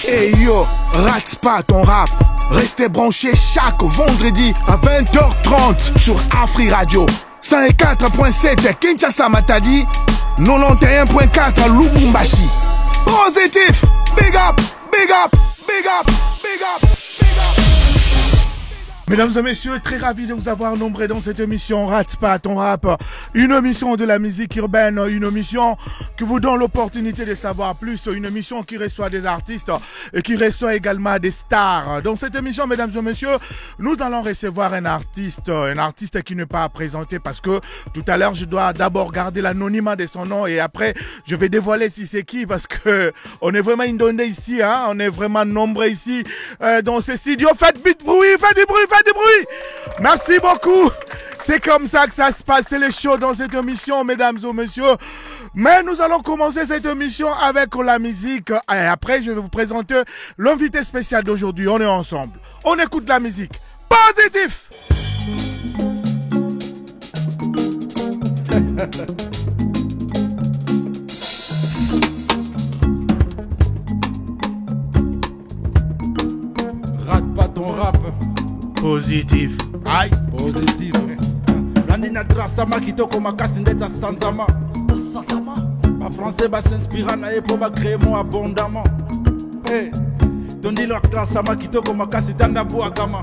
Hey yo, rate pas ton rap. Restez branchés chaque vendredi à 20h30 sur Afri Radio. 104.7 Kinshasa Matadi, 91.4 Lubumbashi. Positif, big up, big up, big up, big up, big up. Mesdames et messieurs, très ravi de vous avoir nombreux dans cette émission Rate pas ton rap, une émission de la musique urbaine, une émission qui vous donne l'opportunité de savoir plus, une émission qui reçoit des artistes et qui reçoit également des stars. Dans cette émission, mesdames et messieurs, nous allons recevoir un artiste qui n'est pas présenté parce que tout à l'heure, je dois d'abord garder l'anonymat de son nom et après, je vais dévoiler si c'est qui parce que on est vraiment indondé ici, hein, on est vraiment nombreux ici dans ce studio. Faites du bruit, faites du bruit, faites du bruit. Merci beaucoup. C'est comme ça que ça se passe, c'est le show dans cette émission, mesdames et messieurs. Mais nous allons commencer cette émission avec la musique. Et après, je vais vous présenter l'invité spécial d'aujourd'hui. On est ensemble. On écoute la musique. Positif. Rate pas ton rap. Positif. Aïe. Positif. Landina drasama kitoko makasi ndeta sanzama. Ba français ba s'inspira na epo ba créer mo abondamment. Hey. Tondi lo drasama kitoko makasi tanda buagama.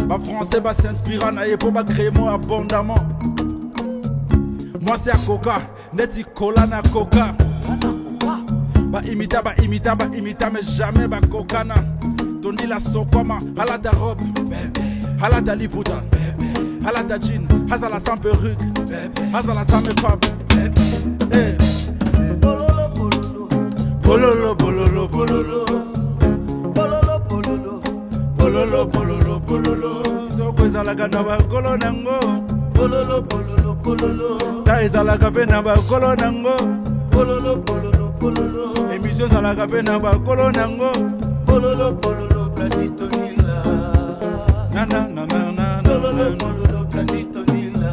Ba français ba s'inspira na epo ba créer mo abondamment. Moi c'est à coca, neti cola na coca. Ba imita mais jamais ba kokana. Tondi la sokoma, hala da robe, hala da liputa, hala da jean, hazala sans perruque, hazala sans make-up. Hey. Bololo, bololo, bololo, bololo, bololo, bololo, bololo, bololo, bololo, bololo. Toko ezalaka na bakolo nango, bololo, bololo, bololo. Ta ezalaka pe na bakolo nango, bololo, bololo, bololo. Émission ezalaka pe na bakolo nango, bololo, bololo. Planito Nila, na na na na na na, bololo planito Nila,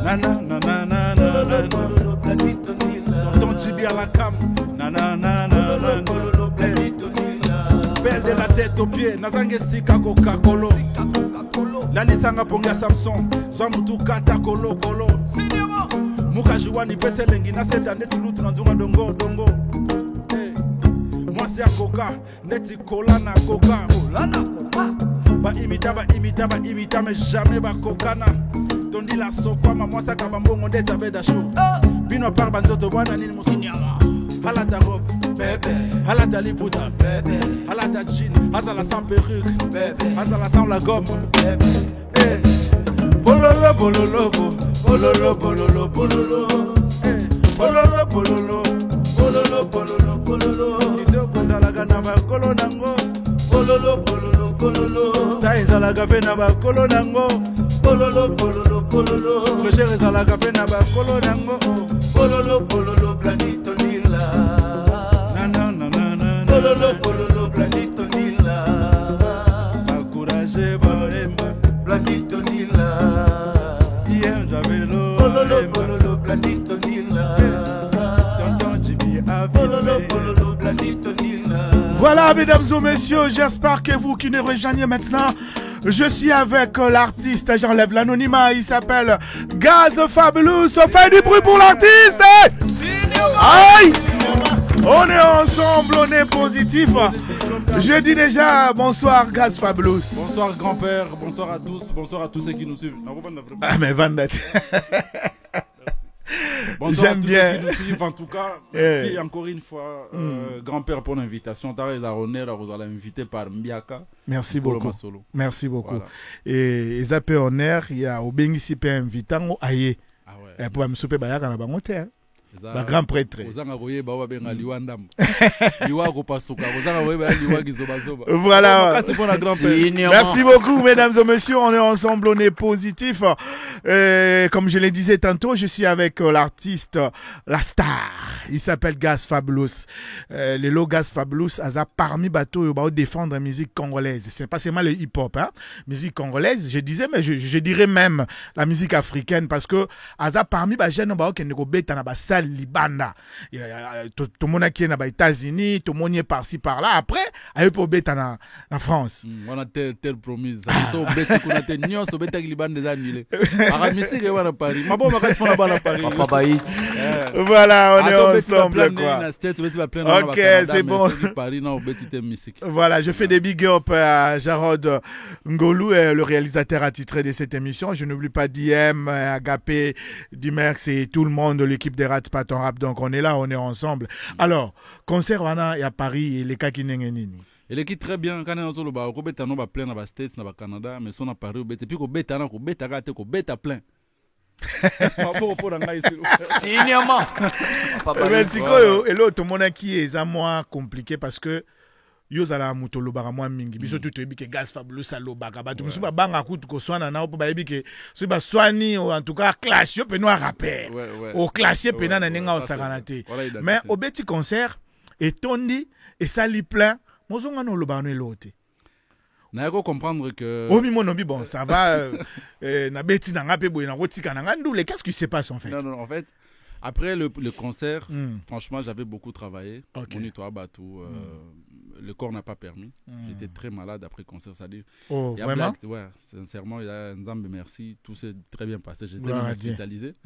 na na na na na na, bololo planito Nila. Ton tibi à la cam, na na na na na, bololo planito Nila. Belle de la tête aux pieds, nazange sika Coca Cola. La lisanga ponga Samson, zomutu kata kolo kolo. Muka jiwani pese lengi na seta neti lutu na nzunga dongo dongo. Moi c'est à coca, neti cola na coca. Cola na coca. Ba imita mais jamais ba kokana. Tondi la sokwa moi ça kabambongo ndeta beda show. Bino par banzoto bwana nini musinyama. Hala da robe, bébé. Hala da liputa, bébé. Hala da jean, hazala sans perruque, bébé. Hazala sans la gomme, bébé. Eh. Bololo bololo bololo bololo bololo. Eh. Bololo bololo bololo bololo bololo. Idoko na bakolo nango, bololo bololo bololo. Tai zalaga pe na bakolo nango, bololo bololo bololo. Frère zalaga pe na bakolo nango, bololo bololo planito Nila. Na na na na na. Bololo bololo planito Nila. Encouragez Bohemba, planito Nila. Hier j'avais l'eau. Bololo bololo planito Nila. Tonton Jimmy a bololo planito Nila. Voilà, mesdames et messieurs, j'espère que vous qui nous rejoignez maintenant, je suis avec l'artiste, j'enlève l'anonymat, il s'appelle Gaz Fabulous. Fais du bruit pour l'artiste. Aïe. On est ensemble, on est positif. Je dis déjà bonsoir Gaz Fabulous. Bonsoir grand-père, bonsoir à tous ceux qui nous suivent. Ah mais Vandette. J'aime bien. En tout cas, merci encore une fois, grand-père, pour l'invitation. Vous allez inviter par Mbiaka. Merci beaucoup. Merci beaucoup. Voilà. Et ils appellent honneur, il y a au Bengisipe invitant aïe. Ah ouais. Pour me souper Bayaka na bangote. Ba grand prêtre. Voilà. Merci beaucoup, mesdames et messieurs. On est ensemble, on est positif. Comme je le disais tantôt, je suis avec l'artiste, la star. Il s'appelle Gaz Fabulous. Le lot Gaz Fabulous a parmi bateau il va défendre la musique congolaise. C'est pas seulement le hip-hop, hein. Musique congolaise, je disais, mais je dirais même la musique africaine parce que a parmi ba jeune ba qui ne go beta na ba libanda to mona qui na ba États-Unis to monier par-ci par-là après ayo po beta na France on a tel promise so beta kuna te nyonso beta libanda des annulés aramisi ke wana Paris mabo makasi fona bana Paris papa bait voilà on est ensemble quoi OK c'est bon Paris na beti te musique voilà je fais des big up à Jarod Ngolou le réalisateur attitré de cette émission. Je n'oublie pas DM, Agapé, Dimerx et tout le monde, l'équipe des Rats Paton Rap. Donc on est là, on est ensemble. Alors, concert wana à Paris et les cas qui n'engenini. Et l'équipe très bien quand on est au bar, ko beta no ba plein na ba States na ba Canada, mais son à Paris au beta puis ko beta na ko beta gate ko beta plein. Signement. Mais sikoyo et l'autre mon qui est à moi compliqué parce que yo zala muto lobaka mwa mingi biso tout toyebi ke Gaz Fabulous alobaka bato musu babanga kutu ko swana na po bayebi ke so ba swani en tout cas clash yo pe no rapper au clasher pe na nenga o sakanate mais au petit concert et tondi et sali plein mozonga no lobaka no elote na yako comprendre que oh mi monobi bon ça va na beti na ngape boy na rotika na ngandule qu'est-ce qui se passe en fait non en fait après le concert franchement j'avais beaucoup travaillé monitoire bateau le corps n'a pas permis. J'étais très malade après le concert, c'est-à-dire. Oh, vraiment? Ouais, sincèrement, il y a Nzambe merci, tout s'est très bien passé. J'étais même hospitalisé.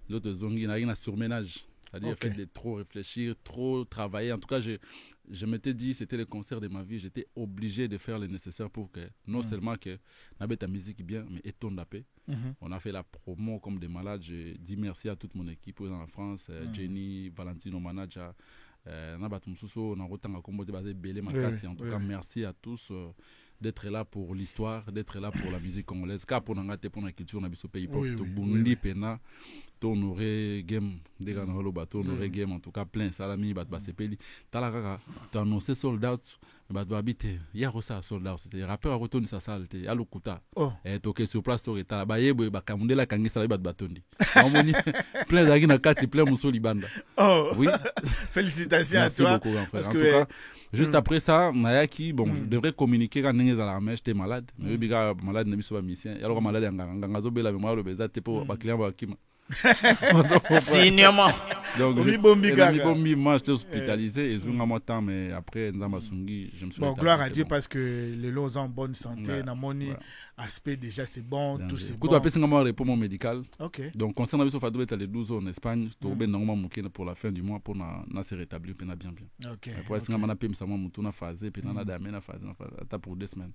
L'autre zongi n'a rien à surménage. C'est-à-dire, fait de trop réfléchir, trop travailler. En tout cas, je m'étais dit, c'était le concert de ma vie. J'étais obligé de faire le nécessaire pour que, non seulement que n'avait ta musique bien, mais et ton paix. On a fait la promo comme des malades. Je dis merci à toute mon équipe en France, Jenny, Valentino, manager. En tout cas merci à tous d'être là pour l'histoire, d'être là pour la musique congolaise, car pour la culture na biso pays pop to bundi pena to honorer game de gana holo bato honorer game en tout cas plein salami bat basepeli tala kaka to annoncer sold out bat babite ya rosa sold out c'était rappeur retourne sa salle te alukuta et toke sur place to tala bayebo ba kamundela kangisa bat batondi amoni plein d'agi na kati plein musoli banda oui félicitations à toi parce que en tout cas juste après ça Nayaki bon je devrais communiquer quand n'engez à la mèche j'étais malade mais biga malade ne biso ba musicien alors malade nganga zo la mémoire le bezate pour ba client ba kima signement donc moi j'étais hospitalisé et je n'ai pas temps mais après Nzamba Sungi je me suis bon gloire à Dieu parce que les lots en bonne santé namoni aspect déjà c'est bon tout c'est bon. Quand tu appelles un repos médical. Donc concernant Bissau Fadou les 12 ans en Espagne, tu as normalement pour la fin du mois pour na se rétablir bien bien. Après si on a payé ça moi mutu na phase puis na dame na phase pour 2 semaines.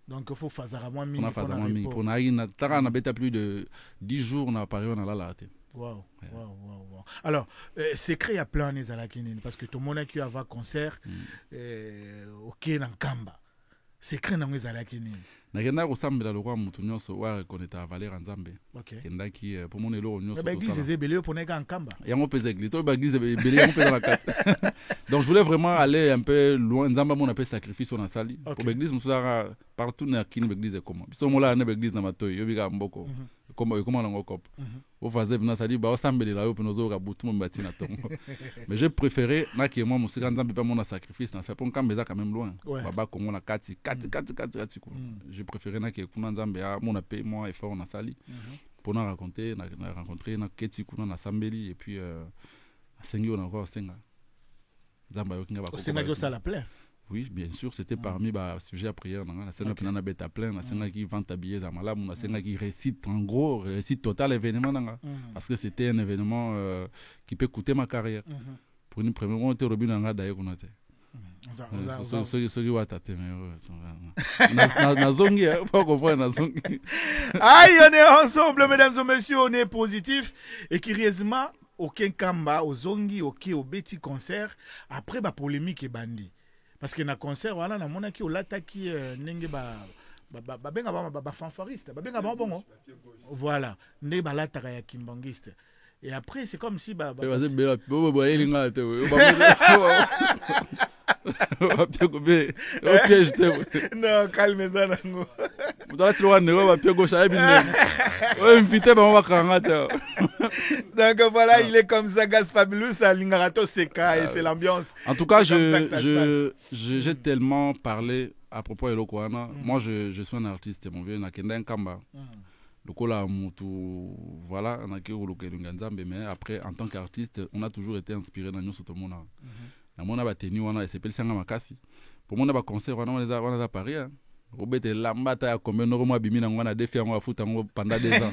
Donc il faut faire à moins mingi. On a fait à moins mingi pour na tara na beta plus de 10 jours na Paris on a là. Wow. Alors, secret à plein les alakinin parce que tout le monde qui a un concert OK dans Kamba. Secret dans les alakinin. Nakenda kosambela lokwa mutu nyonso wa reconnaître valeur Nzambe. Kenda ki pour mon elo nyonso. Ba église ezebele pour neka Nkamba. Yango pesa église, to ba église ebele yango pesa na kati. Donc je voulais vraiment aller un peu loin Nzamba mon appelle sacrifice on a sali. Pour l'église musala partout na kini l'église comment. Biso mola na église na matoyi yobiga mboko. Comment on cop au faisait venir ça dit bah sambeli là pour nous autres butu mon bâti na tongo mais j'ai préféré na qui moi musika Nzambe pas mon sacrifice na c'est pour quand mais ça quand même loin baba Congo na kati j'ai préféré na qui kuna Nzambe a mon appel moi effort na sali pour na raconter na rencontrer na keti kuna na sambeli et puis sengi on encore senga Nzamba yo kinga ba senga yo ça la plaît. Oui, bien sûr, c'était parmi les sujets à prière. La scène qui n'a pas plein, la scène qui vend billets à Malam, la scène qui récite en gros, récite total événement. Parce que c'était un événement qui peut coûter ma carrière. Pour une première fois, on était au Robin d'ailleurs. Ceux qui vont t'attendre. Nazongi, pas comprendre Nazongi. Aïe, on est ensemble, mesdames et messieurs, on est positif. Et curieusement, aucun Kamba, au Zongi, au petit concert, après la polémique est bandit. Parce que na concert wana na mona ki olataki ndenge benga ba fanfariste benga ba bongo voilà ndenge balataka ya kimbangiste et après c'est comme si non calme-toi nango donc voilà il est comme ça Gaz Fabulous à Lingarato Seka et c'est l'ambiance. En tout cas j'ai tellement parlé à propos de Lokwana. Moi je suis un artiste mon vieux nakenda Nkamba Le Kola Moutou, voilà, on a que mais après, en tant qu'artiste, on a toujours été inspiré dans nous tout le monde. On a tenu, on a essayé de Makasi. Pour moi, on a concert, on a à Paris. On a été lambata comme un euro, on a défait, on a foutu pendant 2 ans.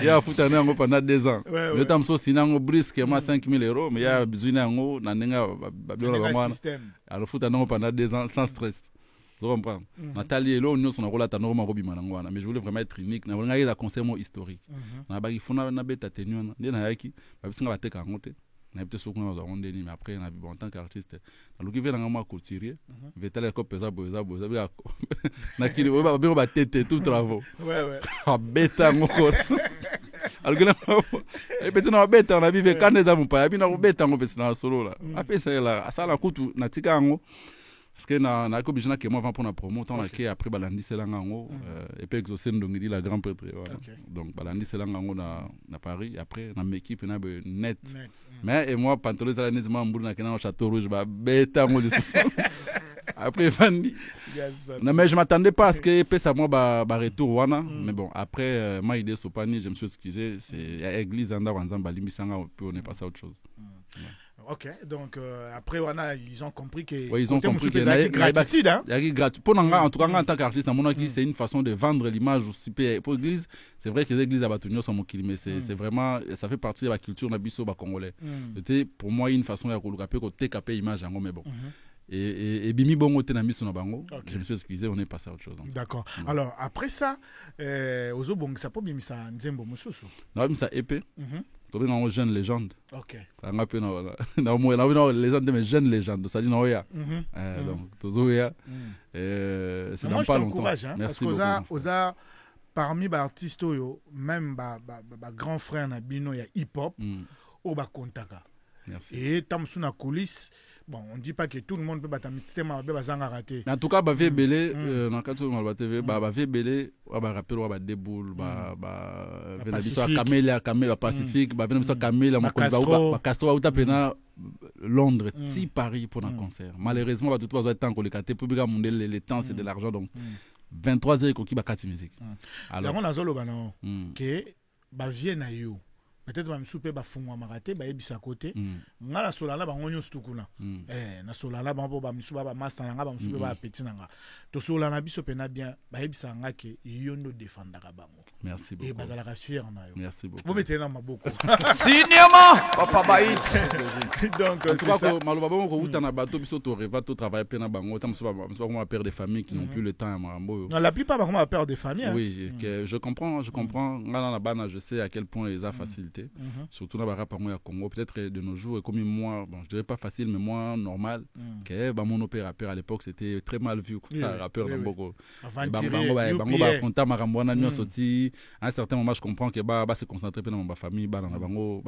Il y a foutu pendant 2 ans. Le temps so sinon brisque moi 5 000 €, mais il y a besoin d'un nanenga alors foutu pendant 2 ans sans stress. Tu comprends? Nathalie Elo nous on a rola tanoro marobi manangwana, mais je voulais vraiment être unique. Na voulais un concert historique. Na ba ifuna na beta tenu na yaki ba bisinga bateka ngote. Na peut-être soko na zonde ni, mais après na en tant qu'artiste na luki vena ngama couturier vetala ko pesa boza na kili ba tete tout travaux. Ouais. Ah beta ngoko. Alors et petit na beta na vive quand des amu pa bina beta ngo petit na solo là. Après ça là asala kutu na tika ngo. Parce que na ko bijana ke moi avant pour na promo tant que après balandi selanga ngo et puis exaucer ndongidi la grand prêtre voilà. Donc balandi selanga ngo na Paris après na équipe na net. Mais et moi pantalon ça net moi mbulu na kena au château rouge ba beta ngo après Fandi. Non mais je m'attendais pas à ce que épée ça moi ba retour wana mais bon après ma idée sopani je me suis excusé c'est église anda wanzamba limbisanga on est passé à autre chose. Ok, donc après ils ont compris que ils ont compris que la gratitude hein. Il y a gratitude pour en tout cas en tant qu'artiste à mon avis c'est une façon de vendre l'image aussi pour l'église. C'est vrai que les églises à Batunio sont mon mais c'est vraiment ça fait partie de la culture na biso ba congolais. C'était pour moi une façon de kolukape ko TKP image ngo mais bon. Et bimi bongo te na miso na bango. Je me suis excusé, on est passé à autre chose. D'accord. Alors après ça ozo bong ça peut bimi ça nzembo mususu. Non, bimi ça épée. Tobe na jeune légende. OK. Anga pe na mo na légende mais jeune légende, ça dit na oya. Donc tozo ya c'est dans pas longtemps. Merci beaucoup. Oza parmi les artistes même grand frère na bino ya hip hop au ba kontaka. Merci. Et tamsuna coulisses. Bon, on dit pas que tout le monde peut battre mais bazanga raté. En tout cas, ba belé na kato ma TV, ba belé, ba rappel ba déboule, ba venabisa Camélia Pacifique, ba venabisa Camélia mo konza ba Castro ou tapena Londres, ti Paris pour un concert. Malheureusement, ba tout pas temps ko le caté pour biga monde le temps c'est de l'argent donc 23 heures ko ki ba kati musique. Alors on a zolo bana que ba vie na yo peut-être même souper ba fungwa maraté ba ebisa côté ngala solala ba ngonyo stukuna na solala ba ba misuba ba masana nga ba msupe ba petit nanga to solala biso pena bien ba ebisa nga ke yondo défendaka bango. Merci beaucoup. Et bazala ka fier na yo. Merci beaucoup. Vous mettez na maboko. Signement papa baït. Donc c'est ça. Maloba bongo ko uta na bato biso to reva to travailler pena bango tam so ba comment père de famille qui n'ont plus le temps à marambo. Non, la plupart ba comment père de famille. Oui, je comprends ngala na bana je sais à quel point ils a facilité. Surtout dans le rap à Congo, peut-être de nos jours, comme moi, bon, je dirais pas facile, mais moins normal. Que mon rappeur à l'époque, c'était très mal vu. Rappeur dans beaucoup. À un certain moment, je comprends que se concentrer dans ma famille, dans ma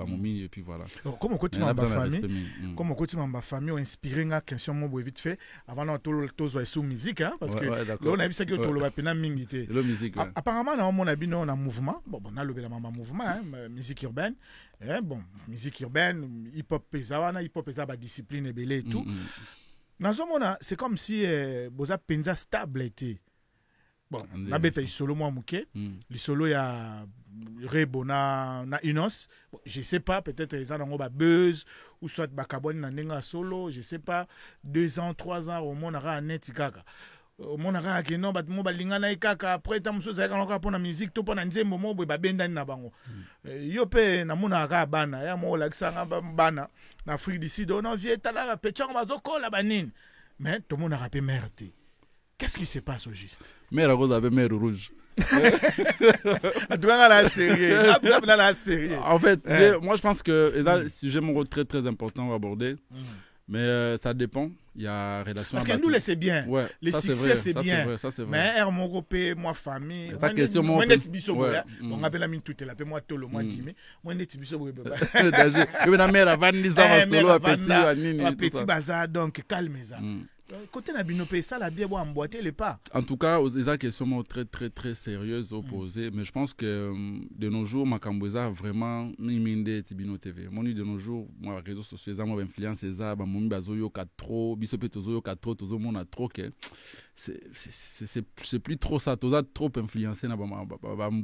famille, et puis voilà. Comme on continue dans ma famille, comme on continue dans ma famille, on inspire une question vite fait. Avant de jouer sous musique, parce que là, on a vu ça que tout le pena mingité. Le musique. Apparemment, on a un mouvement. Bon, on a le mouvement, musique urbaine. Bon, musique urbaine, hip-hop pesawana, hip-hop pesaba discipline et belé et tout. C'est comme si boza penza stable était. Bon, na beta solo moi mouké, le solo ya Rebona na Inos. Je sais pas, peut-être ils ont ba buzz ou soit ba carbone na nenga solo, je sais pas 2 ans, 3 ans au monde ra net kaka. Mon ara ke non bat mo balinga na ikaka après tam so za kana ka musique to pona nzembo mo bo ba bendani na bango yo pe na mona ka bana ya mo la kisanga bana na Afrique du Sud on vie tala pechanga bazokola banini mais tout monde a rappé merde. Qu'est-ce qui se passe au juste? Mère à cause de mère rouge. En fait, moi je pense que c'est un sujet très très important à aborder. Mais ça dépend. Il y a relation. Parce que nous, c'est bien. Ouais, les succès, c'est bien. Ça, c'est vrai. Mais Hermogopé, moi, famille. C'est ta question, moi. On appelle la mine tout. Elle moi, tout le mois d'hiver. Moi, net biso. Mais la mère a 20 ans, solo, petit bazar, donc calme ça. Côté Nabino ça la bien emboîter les pas. En tout cas, des questions très très très sérieuses opposées, mais je pense que de nos jours Makambouza vraiment niminde Tibino TV. Mon de nos jours, moi réseaux sociaux ça moi influence ça, ba mon bazoyo 4 trop, bisope tozoyo 4 trop, tozo mon a trop que c'est plus trop ça, toza trop influencé na ba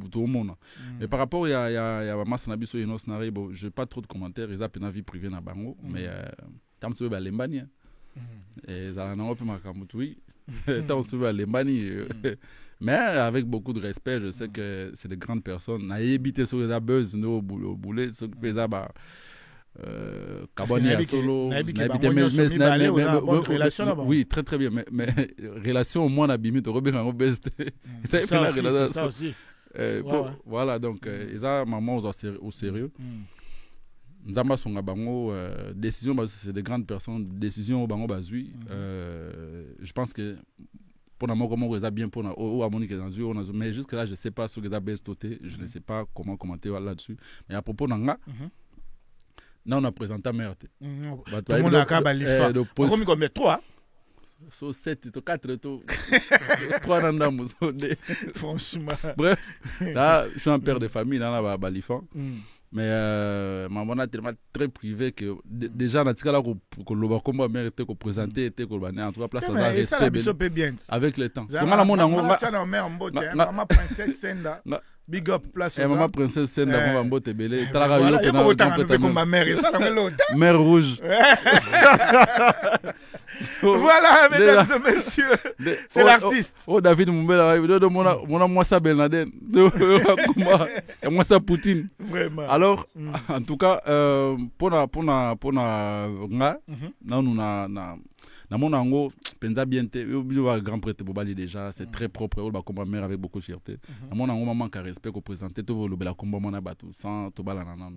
tout le monde. Mais par rapport il y a masse na biso ino scenario, bon, j'ai pas trop de commentaires, ils a peine vie privée na bango, mais tam se ba lembani. Et ça n'a pas marqué tant se va l'Embani. Mais avec beaucoup de respect, je sais que c'est de grandes personnes. On a évité sur les buzz, nous boulet, ce que les abats. Carbonier solo. Oui, très très bien. Mais relation au moins abîmée, tu reviens en best. C'est ça aussi. Voilà, donc, ils ont maman au sérieux. Nzamba songa bango décision c'est de grandes personnes décision bango bazui je pense que pour moi comment vous bien pour au harmonique dans eux mais jusque là je sais pas ce que ça baisse toté je ne sais pas comment commenter là-dessus mais à propos nanga on a présenté merde tout le monde a kabalifa comme combien 3 so 7 to 4 to 3 nanda musode franchement bref là je suis un père de famille dans la balifan. Mais maman a tellement très privé que déjà dans ce cas là que le combat mérité que présenter était que en tout cas place à respect bien avec le temps c'est maman maman princesse Senda big up place maman princesse Senda maman mbote belé mère rouge voilà mesdames et messieurs c'est l'artiste David Mumbela mon moi ça Bernadette et moi ça Poutine vraiment alors en tout cas pour nga nous na mon ango penza bienté grand prêtre bobali déjà c'est très propre on va combat mère avec beaucoup de fierté na mon ango maman ka respect ko présenter tout le bela combat mona batu sans to bala nanana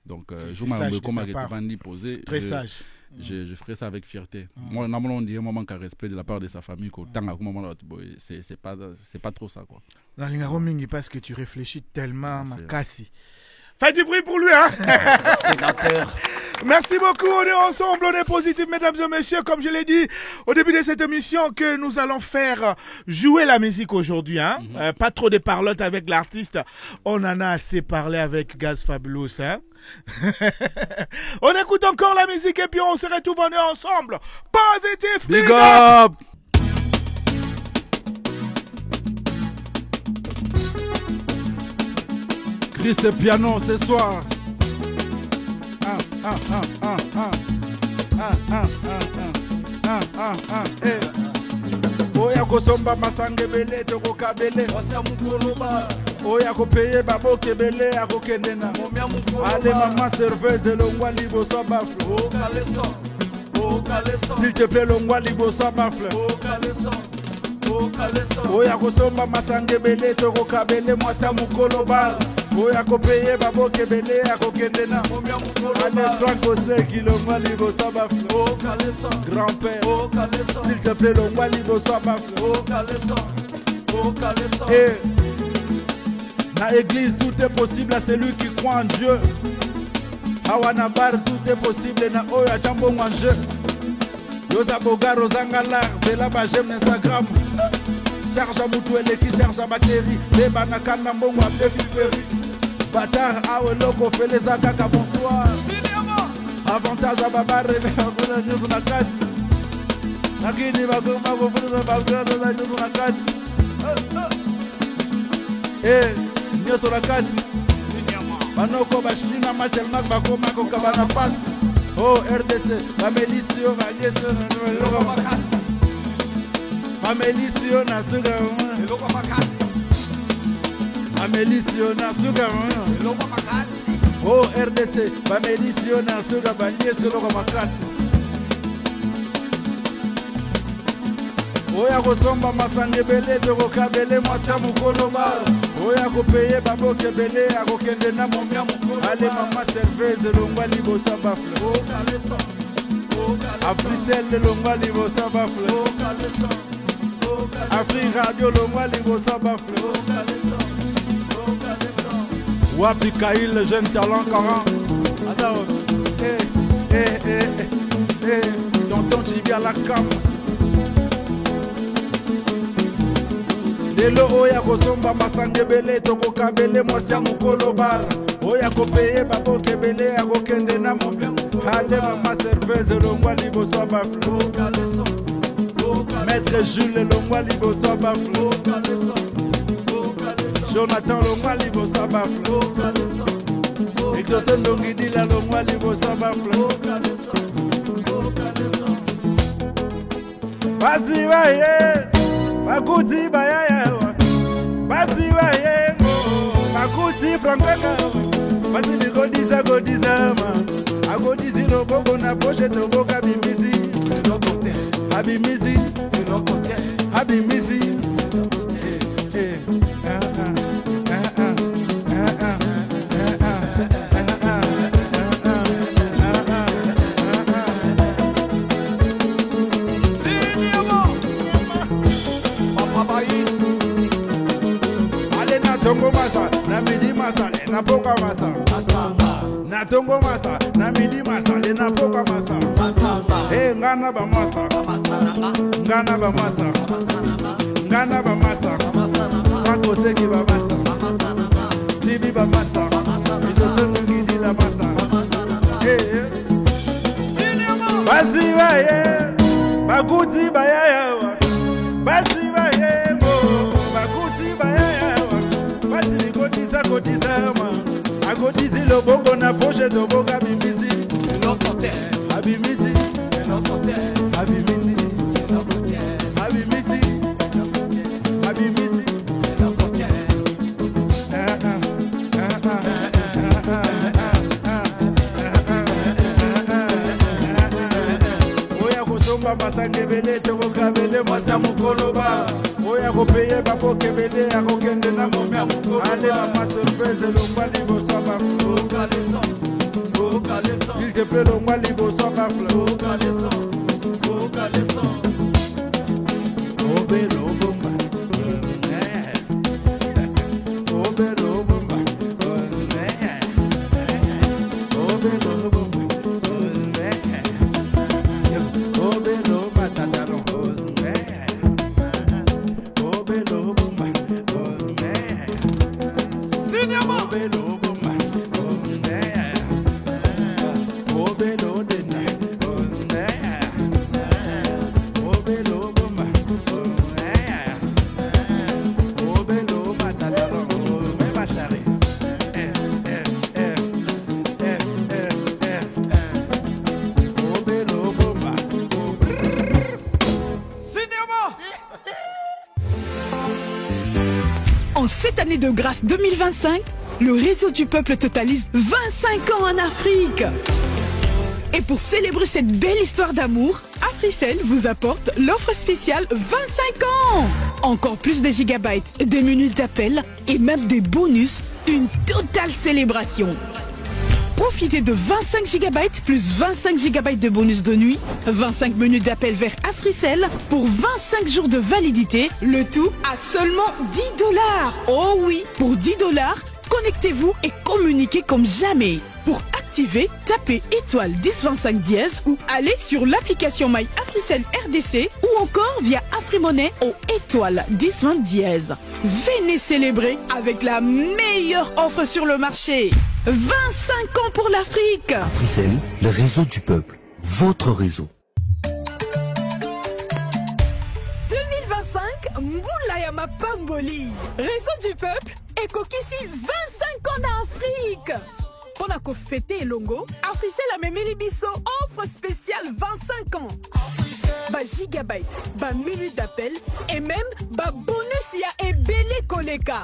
donc je m'en comme que vandi poser très sage je ferai ça avec fierté moi na mon on dit maman ka respect de la part de sa famille ko tanga comme maman c'est pas trop ça quoi na linga romingi parce que tu réfléchis tellement makasi. Faites du bruit pour lui, hein. Sénateur. Merci beaucoup, on est ensemble, on est positif, mesdames et messieurs. Comme je l'ai dit au début de cette émission, que nous allons faire jouer la musique aujourd'hui. Hein. Pas trop de parlotte avec l'artiste. On en a assez parlé avec Gaz Fabulous. Hein. On écoute encore la musique et puis on se retrouve, on est ensemble. Positif, big up. Chris et piano ce soir. Oya kosomba masange bele toko kabele. Oya kopeye babo kebele akokendena. Ale mama serveuse longwa liboso bafle. S'il te plaît longwa liboso bafle. Oya kosomba masange bele toko kabele mwasa mukolo bar. Oya kopeye babo kebele akokendena. Ale Franco Seki longwa liboso bafle. Grand-père s'il te plaît longwa liboso bafle. Na église tout est possible à celui qui croit en Dieu. Hawana bar tout est possible na oya chambo manje. Yoza boga rozangala zela ba j'aime Instagram. Charge à mutuelle qui charge à batterie. Les banakana mbongo a défiperi. Bâtard awe loko fait les akaka bonsoir. Avantage à baba rêver à kuna nyuzu na kati. Lakini bagoma kufuna bagana na nyuzu na kati. Nyuzu na kati. Banoko bashina matelmak bakoma kokabana pass. Oh RDC, Bamelisio Vageso na makasi. Bamelisio na suga eloko makasi. Bamelisio na suga eloko makasi. Oh RDC, Bamelisio na suga banyeso eloko makasi. Oya kosomba masange bele toko kabele mwasa mukolo ba. Oya kopeye babo kebele akokende na momia mukolo. Ale mama serveuse longwa libosa bafle. O kaleso. Africell longwa libosa bafle. O kaleso. Afri radio longwa libosa bafle. O kaleso. O kaleso. Wapi Kail le jeune talent 40. Attends. Tonton Tibi à la cam. lelo oya kosomba masangebele tokokabele mwasi ya mokolo bara oya kopeye babokebele akokende na mobia ale mama serveuse longwa liboso ya baflo maître Jules longwa liboso ya baflo Jonathan longwa liboso ya baflo Ejose Ndongidila longwa liboso ya baflo basi baye bakuti bayaya basi baye bakuti frankaka basi bikodiza kodizama akodizi loboko na poche toboka bimisi abimisi abimisi Tongo masa, na midi masa, na poka masa. Na tongo masa, na midi masa, na poka masa. Hey, ngana ba masa. Ngana ba masa. Ngana ba masa. Franco Seki ba masa. Chibi ba masa. Jose Ngidi la masa. Hey, basi ba ye, bakuti ba ya. Basi ba ye, bakuti ba ya. Basi kotiza kotizama akotizi lobongo na poche toboka bimisi abimisi abimisi abimisi abimisi oya kosomba masangebele tokokabele mwasa mokoloba oya kopeye babokebele akokende na momia ale mama surprise longwa liboso baflo s'il te plaît longwa liboso baflo obelo bomba obelo bomba obelo bomba obelo matataro En cette année de grâce 2025, le réseau du peuple totalise 25 ans en Afrique. Et pour célébrer cette belle histoire d'amour, Africell vous apporte l'offre spéciale 25 ans. Encore plus de gigabytes, des minutes d'appel et même des bonus, une totale célébration. Profitez de 25 GB plus 25 GB de bonus de nuit, 25 minutes d'appel vers Africell pour 25 jours de validité, le tout à seulement 10 $. Oh oui, pour 10 $, connectez-vous et communiquez comme jamais. Pour activer, tapez étoile 1025 dièse ou allez sur l'application My Africell RDC ou encore via AfriMoney au étoile 1020 dièse. Venez célébrer avec la meilleure offre sur le marché. 25 ans pour l'Afrique. Africell, le réseau du peuple. Votre réseau. 2025, Mboula Pamboli. Réseau du peuple, Ekokisi 25 ans d'Afrique. Pour qu'on fêter Elongo, Africell a même Libiso offre spéciale 25 ans. Ba gigabyte, ba minute d'appel et même ba bonus ya ebele koleka.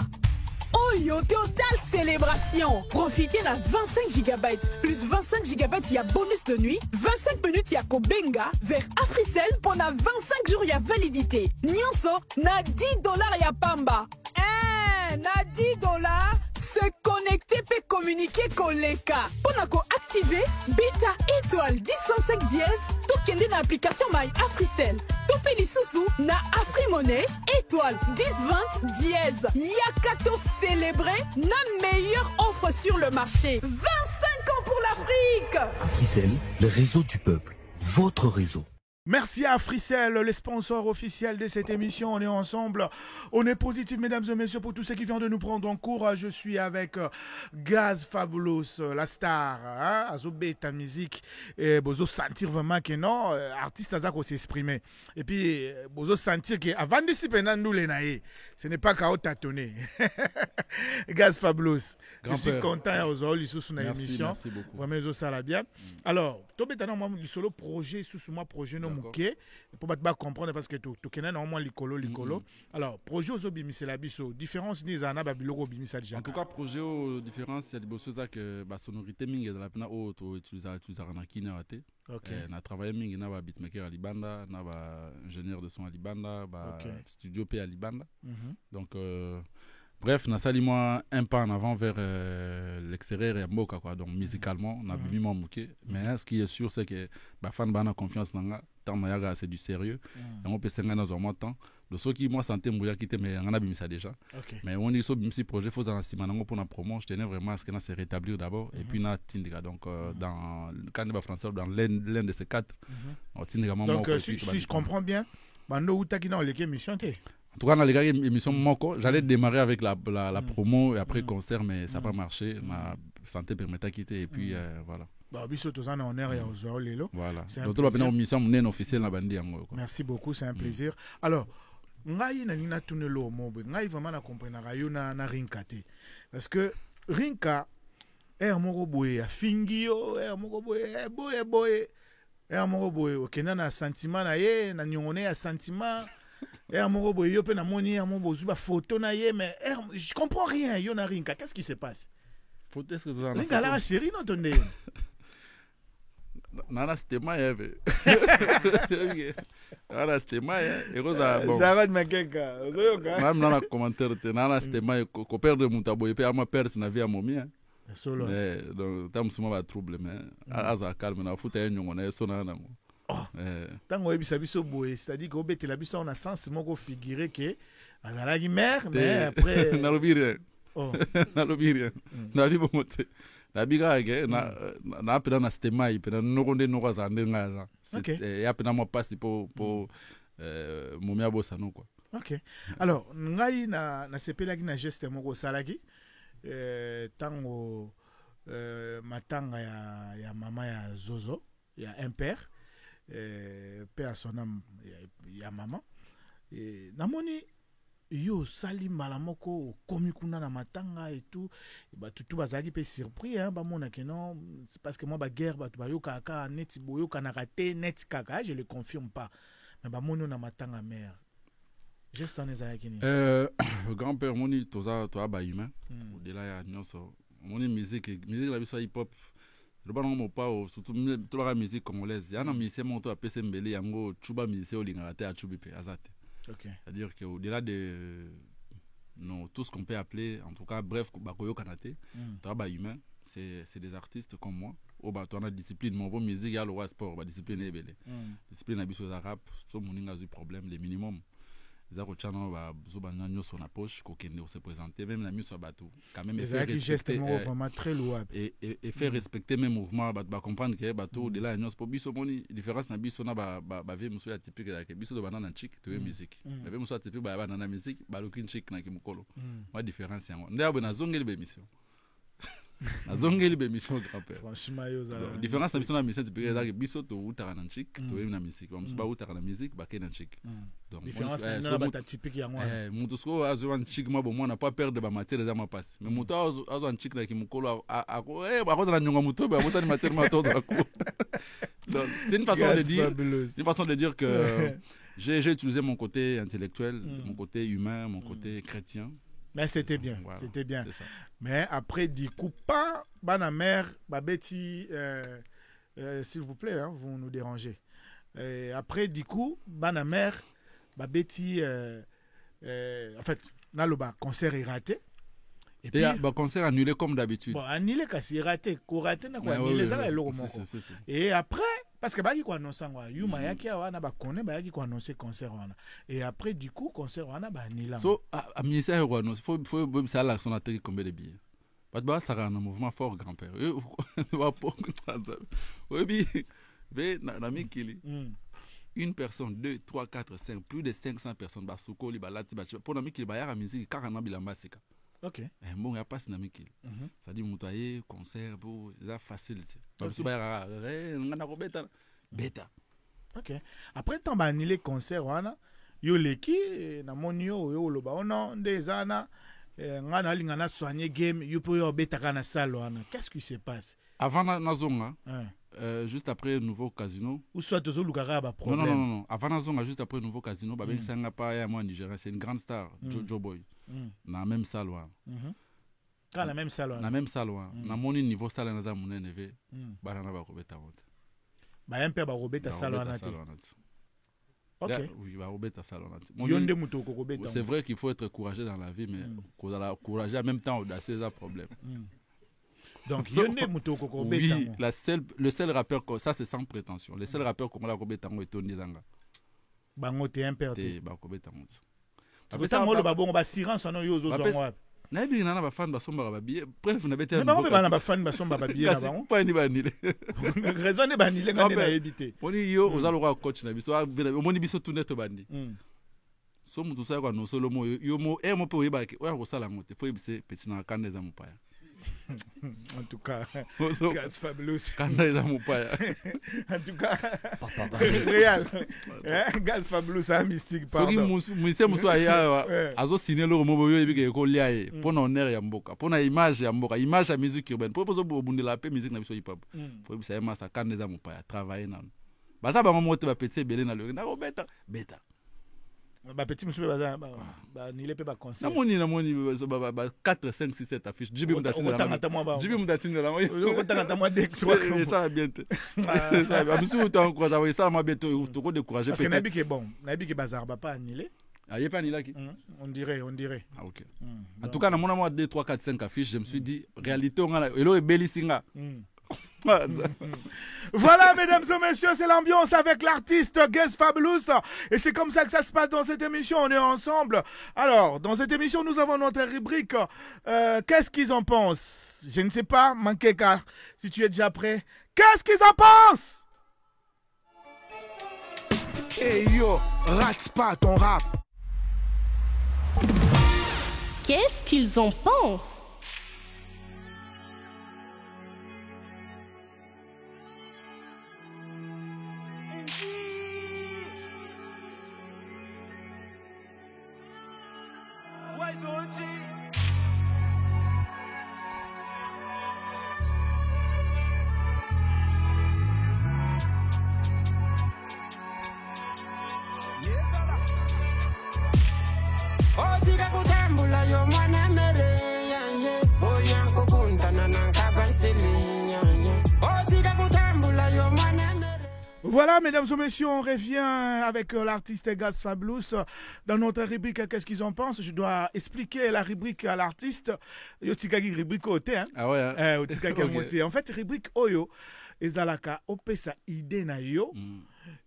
Oh yo, total célébration. Profitez à 25 GB plus 25 GB y'a bonus de nuit, 25 minutes y'a Kobenga vers Africell pendant 25 jours y'a validité. Nyonso na 10 $ y'a Pamba. Na 10 $, se connecter peut communiquer koleka. Pour activer bêta étoile 1025 dièse, tout kende na application My Africell. Tout peli sous na AfriMoney étoile 1020 dièse. Yakato célébrer na meilleure offre sur le marché. 25 ans pour l'Afrique. Africell, le réseau du peuple. Votre réseau. Merci à Fricel, le sponsor officiel de cette émission. On est ensemble. On est positif, mesdames et messieurs, pour tous ceux qui viennent de nous prendre en cours. Je suis avec Gaz Fabulous, la star, hein, Azobé, ta musique. Et vous sentir vraiment que non, artiste a s'exprimer. Et puis, vous sentir que avant de s'y prendre nous les naïs, ce n'est pas qu'à tâtonner. Gaz Fabulous, je suis content aujourd'hui sous son émission. Merci beaucoup. Vraiment, ça va bien. Alors, tu as moi le solo projet sous moi projet non mouké pour pas comprendre parce que tu connais normalement l'icolo. Alors, projet aux bimis la biso différence ni zana babiloko bimis déjà. En tout cas, projet aux différences, il y a des choses que la sonorité mingi de la pena auto utiliser na kina raté. OK. Na travaillé mingi na ba beatmaker à Libanda, na ba ingénieur de son à Libanda, ba studio P à Libanda. Donc bref, on a sali moi un pas en avant vers l'extérieur et Mboka quoi. Donc musicalement, on a mis mon mouké. Mais ce qui est sûr, c'est que bah fan bana confiance nanga, tant mayaga c'est du sérieux. Et on peut s'engager dans un mois de temps. Le ce qui moi santé mouya quitter mais on a mis ça déjà. Mais on dit ça bimsi projet faut dans simanango pour la promo, je tenais vraiment à ce que ça se rétablir d'abord et puis na tindiga donc dans le candidat français dans l'un de ces quatre. Donc si je comprends bien, bando utaki na leke mission té. En tout cas, dans les gars, émission Moko, j'allais démarrer avec la promo et après concert, mais ça n'a pas marché. Ma santé permettait de quitter et puis voilà. Voilà. Merci beaucoup, c'est un plaisir. Alors, ngai na nina tunelo mobe, ngai vraiment na comprendre na rinka te. Parce que rinka moko boye fingio, moko boye moko boye okenda na sentiment na ye, na nyongone ya sentiment. Moko boye yo pe na moni moko zuba photo na ye mais je comprends rien yo na rinka, qu'est-ce qui se passe? Photo est-ce que vous en rinka la chérie non tonde. Nana stema yeve. Nana stema ye eroza bon. Jarod makeka. Ozoyoka. Même nana commentaire te nana stema ko perdre muntabo pe ama perdre na vie amomi hein. Solo. Mais donc tam suma ba trouble mais aza calme na futa yenyo na eso na nango. Tango ebisa biso boye, c'est-à-dire que obetela biso on a sens moko figurer que azalaki mère mais après na lobire. Oh. Na lobire. Na libo mote. La biga ke na pena na stema ipena nokonde nokaza ndengaza. C'est ya pena mo passe pour momia bossa no quoi. OK. Alors, ngai na sepelaki na geste moko salaki tango matanga ya mama ya Zozo, ya un père père son âme ya maman et namoni yo sali malamoko komi kuna na matanga et tout ba tout bazaki pe surpris hein ba mona que non c'est parce que moi ba guerre ba yo kaka net boyo kana raté net kaka je le confirme pas mais ba mono na matanga mère juste en ezaki ni grand-père moni toza ba humain de là ya nyonso moni musique la biso hip hop le ballon mo pas surtout toute la musique congolaise yana musicien monto a pese mbele yango chuba musicien olingaka te a chubi pe azate. C'est-à-dire qu'au-delà de tout ce qu'on peut appeler, en tout cas, bref, Bakoyo Kanate, travail humain, c'est des artistes comme moi. Au bas, on a discipline, mon bon musique, il y a le roi sport, discipline est belle. Discipline, il y a rap, tout le monde a des problèmes, les minimums. Les artistes, ils sont en poche, ils se présenter, même la musique, quand même, faire respecter vraiment très louable. Et faire respecter mes mouvements, comprendre que au-delà de pour biso moni différence na biso na ba vie muso ya typique la biso do banana chic to musique ba vie muso ya typique ba banana musique ba lokin chic na kimukolo ma différence yango ndabo na zongeli be mission na zongeli be mission grand-père franchement yo za différence na biso na mission typique la biso to utaka na chic to na musique ba muso ba utaka na musique ba ke na chic donc différence na ba typique yango muto sko azo an chic ma bo mona pas perdre ba matière za ma passe mais muto azo an chic na kimukolo ako ba ko na nyonga muto ba muso ni matière ma to za ko. Donc, c'est une façon de dire que j'ai utilisé mon côté intellectuel, mon côté humain, mon côté chrétien. Mais c'était bien, voilà, c'était bien. Mais après, du coup, pas bana mère, babeti, s'il vous plaît, hein, vous nous dérangez. Après, du coup, bana mère, babeti, en fait, naloba concert est raté. Et puis concert annulé comme d'habitude. Bon, annulé kasi raté, raté na quoi annulé ça le logo moko. Et après parce que baki ko annoncer ngwa yuma yaki wana ba connaît ba yaki ko annoncer concert wana. Et après du coup concert wana ba annulé. So a ministère ko annoncer faut ça là son attaque combien de billets. Pas de ça un mouvement fort grand-père. Va pour oui bi be na mikili. une personne, 2, 3, 4, 5, plus de 500 personnes, Basuko, Libalati, pour nous qu'il y a la musique, car on a mis la masse. Ok. Bon, il n'y a pas de dynamique. Ça dit, moutailler, concert, c'est facile. Bêta. Ok. Après, tu as annulé le concert, yo leki, na moni yo loba, non, des ana, ngana lingana soigner game, yo pour yo bêta kana salo, qu'est-ce qui se passe? Avant Nazonga, juste après le nouveau casino. Ou soit tu as un problème. Non. Avant Nazonga, juste après le nouveau casino, c'est un pas moi Nigeria, c'est une grande star, Joe Boy. Dans la même salle. Dans la même salle. Dans la même salle. Dans mon niveau salle, on a mon élevé. Banana va robeta honte. Bah un peu va robeta salle. Ok. Oui, va robeta salle. C'est vrai qu'il faut être courageux dans la vie, mais courageux en même temps audacieux, c'est un problème. Donc, oui, le seul rappeur, ça c'est sans prétention. Le seul rappeur comme la robeta honte est Tony Zanga. Bango te un peu. Bah robeta honte. Après ça, moi le babon ba siran sono yo zo zo. Na bi na ba fan ba somba ba biye. Bref, na bete. Mais ba ba fan ba somba ba biye na ba. Pas ni ba ni. Raison ne ba ni le ngane na éviter. Poni yo ozalo kwa coach na biso, omoni biso tout net bandi. So mutu sa kwa no solo mo yo mo mo pe oyeba ke oya ko sala ngote. Fo yebise petit na kanda za mupaya. En tout cas, Gaz Fabulous. En tout cas, réel. Gaz Fabulous a mystique. Pardon. Azo signé le romo et big ko liaye. Pour honneur ya mboka. Pour na image ya mboka. Image ya musique urbaine. Pour poser au bunde la paix musique na biso hip hop. Faut que ça massa kanda za mupaya. Travailler na. Baza ba moto ba petit belé na le. Na ko beta. Ba petit monsieur ba ni le pe ba concert. Na moni 4 5 6 7 affiches. Jibi mutatine la. Jibi mutatine la. Yo tangata moi de 3 ça va bien. Ça va monsieur tu encourager ça m'a bientôt tu ko décourager parce que nabi que bon, nabi que bazar ba pas annulé. Ah, il pas annulé qui? On dirait. Ah OK. En tout cas, dans mon moi 2 3 4 5 affiches, je me suis dit réalité on a elo e belisinga. Voilà, mesdames et messieurs, c'est l'ambiance avec l'artiste Gaz Fabulous. Et c'est comme ça que ça se passe dans cette émission. On est ensemble. Alors, dans cette émission, nous avons notre rubrique. Qu'est-ce qu'ils en pensent? Je ne sais pas, Mankeka, si tu es déjà prêt. Qu'est-ce qu'ils en pensent? Hey yo, rate pas ton rap. Qu'est-ce qu'ils en pensent? Voilà, mesdames et messieurs, on revient avec l'artiste Gaz Fabulous dans notre rubrique Qu'est-ce qu'ils en pensent. Je dois expliquer la rubrique à l'artiste. Yotikagi rubrique ote, hein? Ah ouais, hein? Yotikagi okay. En fait, rubrique Oyo, ezalaka opesa idée na yo,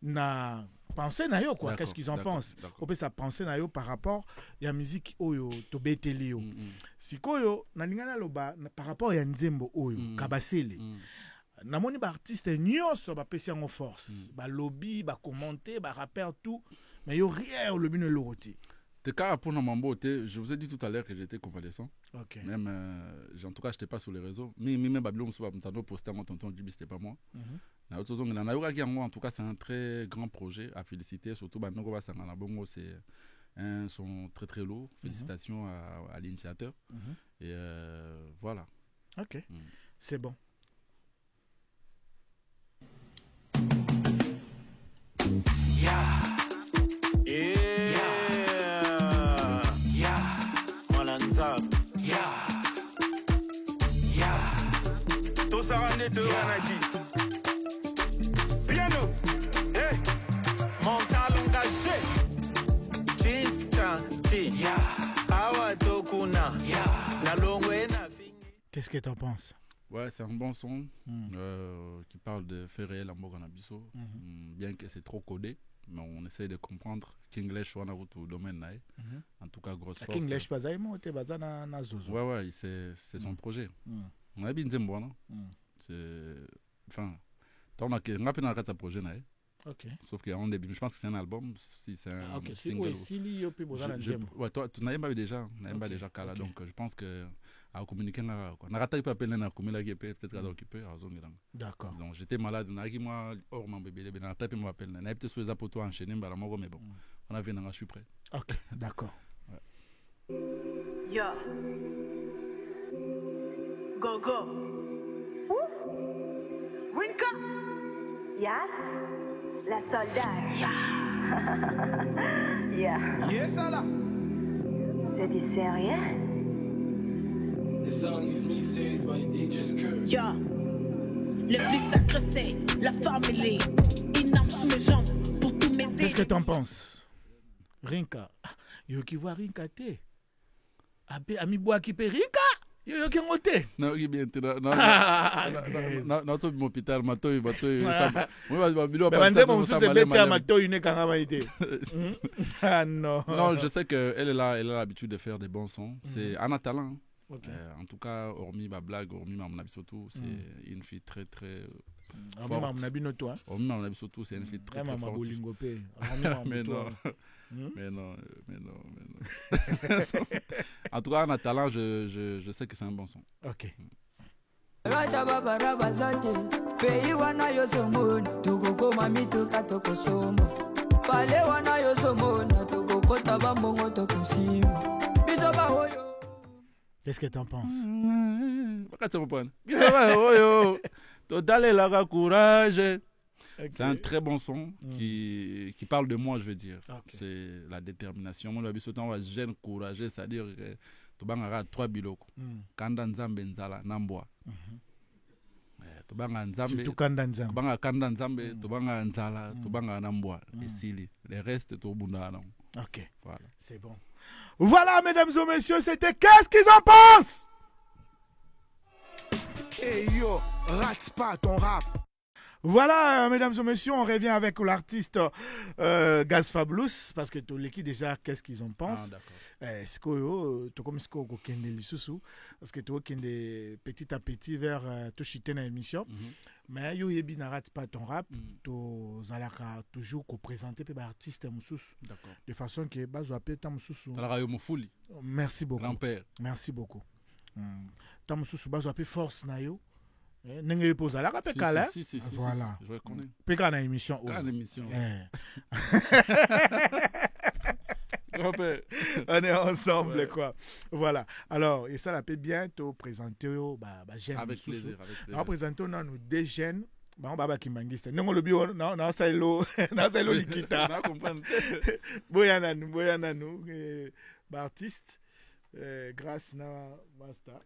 na pensée na yo, quoi. Qu'est-ce qu'ils en pensent? Opesa pensée na yo par rapport à la musique Oyo, tobeteli yo. Sikoyo, na lingana loba, par rapport à Nzembo Oyo, Kabasele. Namoni ba artiste nyonso ba pesi en force ba lobby ba commenter ba rappeur tout mais yo rien lobby ne loroti te cas pour mambo je vous ai dit tout à l'heure que j'étais convalescent. OK. Même en tout cas j'étais pas sur les réseaux mais même Babylon so ba mtando poster mon tonton Jibi c'était pas moi. Na autre chose na yoka ki en tout cas c'est un très grand projet à féliciter surtout ba noko ba sangana bongo c'est un son très très lourd. Félicitations à l'initiateur et voilà. OK. C'est bon. Piano, mental engagé. Qu'est-ce que tu en penses? Ouais, c'est un bon son qui parle de faits réels en Moganabiso, bien que c'est trop codé, mais on essaie de comprendre qu'English on a au domaine. En tout cas, grosse force. English pas aimo te bazana na zozo. Ouais, c'est son projet. On a bien dit bon, non? C'est enfin, t'as on a que on a pas un projet là. Ok. Sauf qu'en début, je pense que c'est un album, si c'est un Ok. single. Ouais, toi, tu n'as pas déjà, Kala, donc je pense que à communiquer, on a raté pas peine à communiquer, peut-être à occuper, à zone. D'accord. Donc j'étais malade, on a dit moi, hors mon bébé, on a tapé mon appel, on a peut-être sur les apôtres enchaînés, mais bon, on a vu, je suis prêt. Ok, d'accord. Yo. Go, go. Winka. Yes, la soldate. Yeah. Yes, Allah. C'est du sérieux? Yo, le plus sacré c'est la famille. Inam sous mes jambes pour tous mes Qu'est-ce que t'en penses? Rinka. Yo qui voit Rinka te. Ami bois qui peut Rinka. Yo qui ngote. Non, qui bien non, c'est mon hôpital, matoy. Moi, Ah non. Non, je sais qu'elle a l'habitude de faire des bons sons. C'est Anna Talent. Okay. En tout cas, hormis ma blague, hormis ma mon surtout, c'est une fille très très forte. Hormis ma mon surtout, c'est une fille très très forte. Mais non. Mais non. En tout cas, Anna Talent, je sais que c'est un bon son. Ok. Qu'est-ce que t'en penses? C'est un très bon son qui parle de moi, je veux dire. Okay. C'est la détermination. Moi, le temps, jeune, courageux, c'est-à-dire que tu vas 3 biloko. Kanda nzambe nzala nambwa. Surtout kanda nzambe. Tubanga kanda nzambe, tubanga nzala, tubanga nambwa. Et sili. Le reste, tu bunda. Ok. Voilà. C'est bon. Voilà, mesdames et messieurs, c'était Qu'est-ce qu'ils en pensent? Hey yo, rate pas ton rap. Voilà, mesdames et messieurs, on revient avec l'artiste Gaz Fabulous, parce que tout l'équipe déjà, qu'est-ce qu'ils en pensent? Est-ce que tu comme ce qu'on kende lisusu, parce que tu kende petit à petit vers tout chuter dans l'émission, mais yo yebi na rate pas ton rap, tu zalaka toujours ko présenter pe ba artiste mususu. De façon que bazo apeta mususu. Zalaka mo fuli. Merci beaucoup. Grand-père. Merci beaucoup. Ta mususu bazo apé force na yo. N'engagez pas à la capitale. Voilà. Je reconnais. Puis quand on a une émission. Quand émission. On est ensemble, quoi. Voilà. Alors, et ça, la peut bientôt présenter avec plaisir. On va présenter nous des jeunes. On va kimbangiste. Non, le bio, non, ça est l'eau. Non, c'est l'eau likita. Boyana nous, artiste. Grâce na master.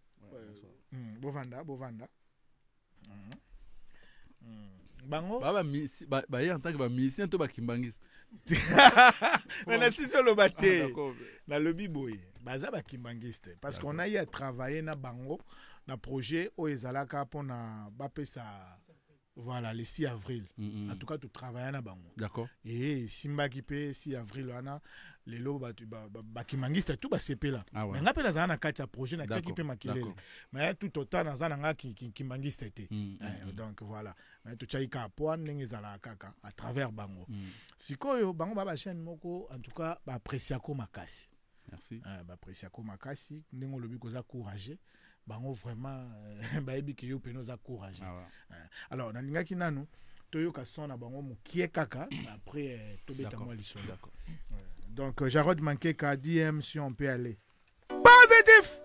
Bovanda. Bango en tant que musicien to bakimbangiste mais na sisi lo baté na lobby boy baza bakimbangiste parce qu'on a eu à travailler na bango na projet o ezalaka pona bapesa voilà le 6 avril en tout cas tu travailles na bango d'accord et simba ki pe 6 avril wana lelo bakimangiste tout ba CP là mais nga pe na zana kati ya projet na tchaki pe makilele mais tout autant na zana nga ki mangiste te donc voilà mais tu tchaika point ndenge zala kaka à travers bango sikoyo bango ba chaîne moko en tout cas ba apprécier ko makasi merci ba apprécier ko makasi ndenge lobi ko za courageux bango vraiment bayebi ke yo peno za courageux alors na lingaki nanu toyoka son na bango mukie kaka après tobeta moi liso d'accord donc Jarod Mankeka DM si on peut aller positif.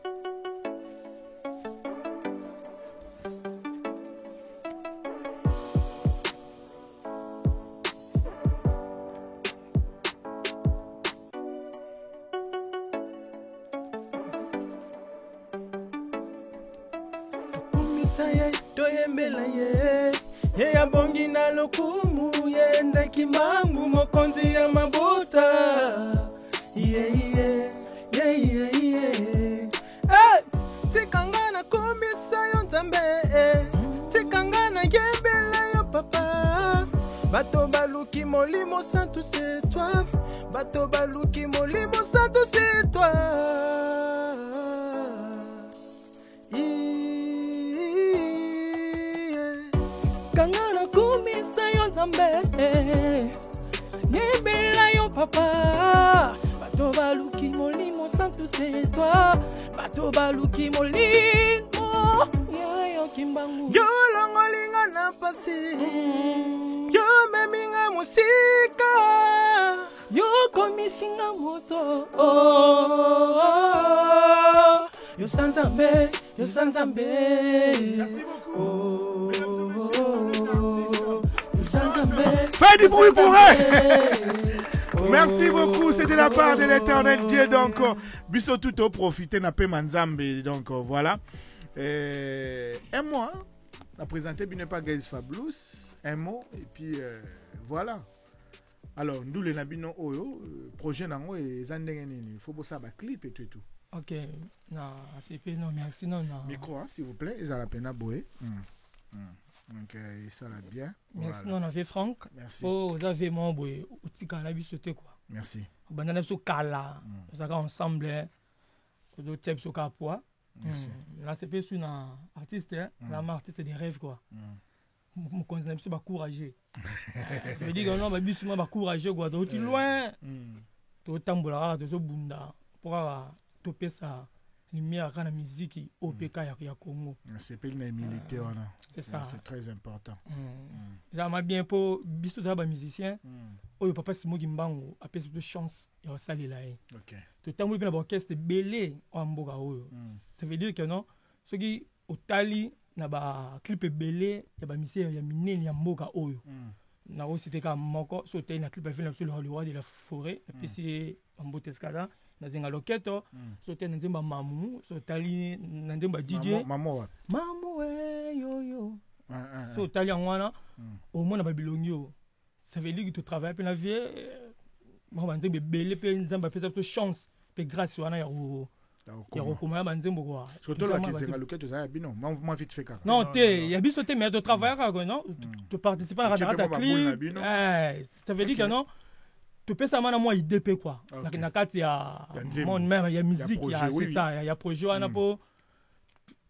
Ye ya bongi na lokumu ye ndeki mangu mokonzi ya mabuta yeah tikanga na komisa yo nzambe tikanga na yembela yo papa bato baluki molimo santu c'est toi bato baluki molimo santu c'est toi kangana kumisa yo nzambe Yebela yo papa bato baluki molimo santu c'est toi bato baluki molimo yo kimbangu yo longolinga na pasi yo meminga musika yo komisinga moto yo sanzambe Merci beaucoup. Fais du bruit pour elle. Merci beaucoup, c'était la part de l'éternel Dieu. Donc, biso tout au profiter n'a pas manzambe. Donc, voilà. Un mot, hein? La présenter bien pas Guys Fabulous. Un mot, et puis voilà. Alors, nous les nabino oyo, projet nango et zandengeni. Il faut bosser un clip et tout et tout. Ok, non, c'est pas non, merci, non. Micro, hein, s'il vous plaît, ils ont la peine à boer. Donc, ça va bien. Merci, non, on avait Franck. Merci. Oh, vous avez mon boy, au petit cannabis sauté quoi. Merci. On a fait kala, on a ensemble, on a fait ce capois. Merci. Là, c'est pas sur un artiste, là, artiste des rêves quoi. Mon conseil, c'est courageux. Ça veut dire que non, je suis courageux quoi. Donc, tu loin, tu es tambola, tu es bunda, pour toper sa lumière dans la musique au PK ya Congo. C'est pas une humilité, c'est ça. C'est très important. Ça m'a bien pour bisto d'abord musicien. Oh papa Simo Gimbango a plus de chance et sali là. OK. Tout temps bien l'orchestre belé en mboga oyo. Ça veut dire que non, ceux qui au tali na ba clip belé ya ba musicien ya minene ya mboga oyo. Na aussi c'était comme moko sauter na clip fait sur le roi de la forêt et puis c'est en Botescada. Nazenga loketo sote nzemba mamu sotali nzemba DJ mamu yo sotali ngwana au moins na babilongio ça veut dire que tu travailles pe na vie mo banzembe belé pe nzemba pe ça chance pe grâce wana ya komaya banzembo quoi surtout là qui zenga loketo ça bino moi vite fait kaka non te ya biso te mais de travailler quoi non tu participes à la clip ça veut dire que non tu peux ça moi IDP quoi na kati ya monde même il y a musique il y a c'est ça il y a projet wana po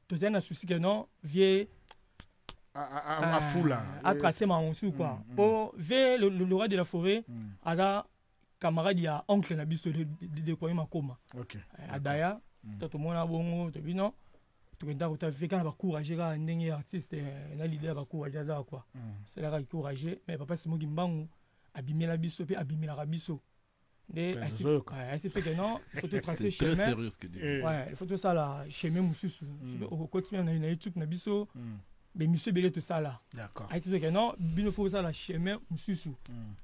tu sais na souci que non vieux à foula à tracer ma onsu quoi po ve le roi de la forêt aza camarade ya oncle na biso de quoi makoma OK adaya tout mona bongo to bino tu kenda ko ta veka ba courager ka ndenge artiste na leader ba courager za quoi c'est là qui courager mais papa Simo Gimbangu abimela biso pe abimela biso de c'est fait que non il faut te tracer chemin très sérieux ce que dit ouais il faut tout ça là chemin mususu au quotidien na YouTube na biso mais monsieur belé tout ça là d'accord c'est fait que non bino faut ça là chemin mususu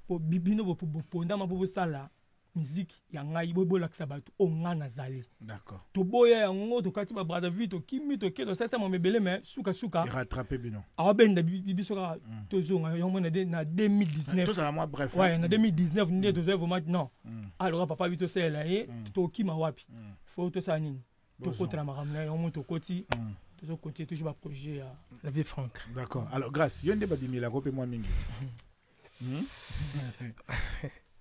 pour bino pour ponda ma pour ça là musique ya ngai bobo la sabatu o ngana zali d'accord to boya yango to kati ba brother vito kimi to kedo ça mo mebele mais suka il rattraper bino abenda biso ka to zonga yango na 2019 tout ça moi bref ouais na 2019 ni to zo maintenant alors papa vito c'est là et to kima wapi faut to ça nini to kotra maramna yango to koti to zo koti toujours ba projet la vie franque d'accord alors grâce yonde babimila ko pe moi mingi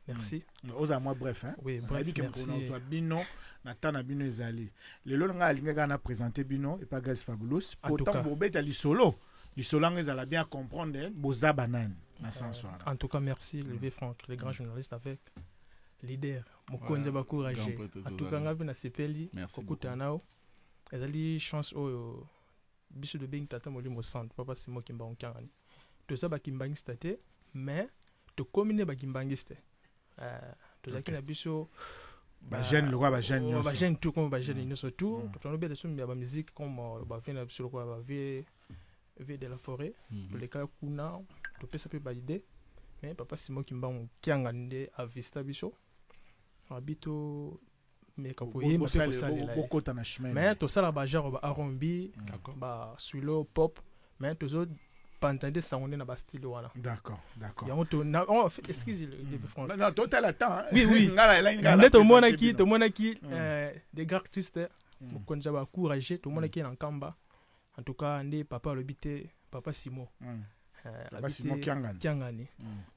merci. Oza moi bref hein. Oui, bref. Merci. Bino natana bino ezali. Le lo nga alinga na présenter bino et pas Guys Fabulous. Pourtant pour beta li solo ngeza bien comprendre boza banane na sens soir. En tout cas merci Levé Franck, les grands journalistes avec leader Mokonja ba courageux. En tout cas ngapi na sepeli kokuta nao. Ezali chance oyo biso de bing tata molimo centre papa Simo Gimbangu kangani. To ça ba kimbangi state mais to commune ba gimbangiste. Tozaki na biso ba jeune le roi ba jeune ba jeune tout comme ba jeune nous surtout to no be de so ba musique comme ba vient na biso quoi ba vie de la forêt to le cas kuna to pesa pe ba idée mais papa Simo Gimbangu kianga nde a vista biso habito mais ka ko yemba pe beaucoup na chemin mais to sala ba genre ba R&B ba swilo pop mais to zo pantande sangonde na ba style wana d'accord yango to na on excuse le français non total attends oui ngala to mona ki des grands artistes mokonja ba courageux to mona ki na kamba en tout cas ndé papa le bité papa Simo papa Simo kiangani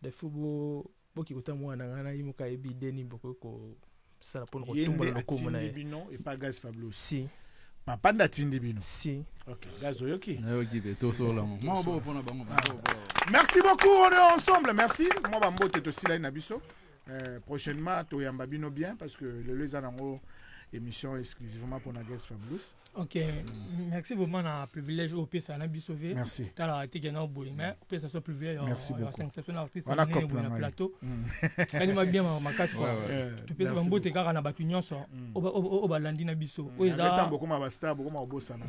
de fubo boki kota mwana ngana imuka ebideni boko ko sala pour ko tumba le ko mona bino et pas Guys Fabulous si Papa Natindi Bino. Si. Ok, Gazoyoki. Merci beaucoup, on est ensemble. Merci. Moi, je vais aussi là, Nabiso. Prochainement, tu vas bien bien parce que le Zanango émission exclusivement pour Nagas Fabulous. Ok, merci vraiment un privilège au PS Nabiso. Merci. Tu as été gagné au bout, mais au PS soit privilège. Merci beaucoup. On a compris le plateau. Ça m'a bien ma casse quoi. Tu peux se mbote car na batunyon so. Au balandi Nabiso. Oza beaucoup ma basta, beaucoup ma bossa na.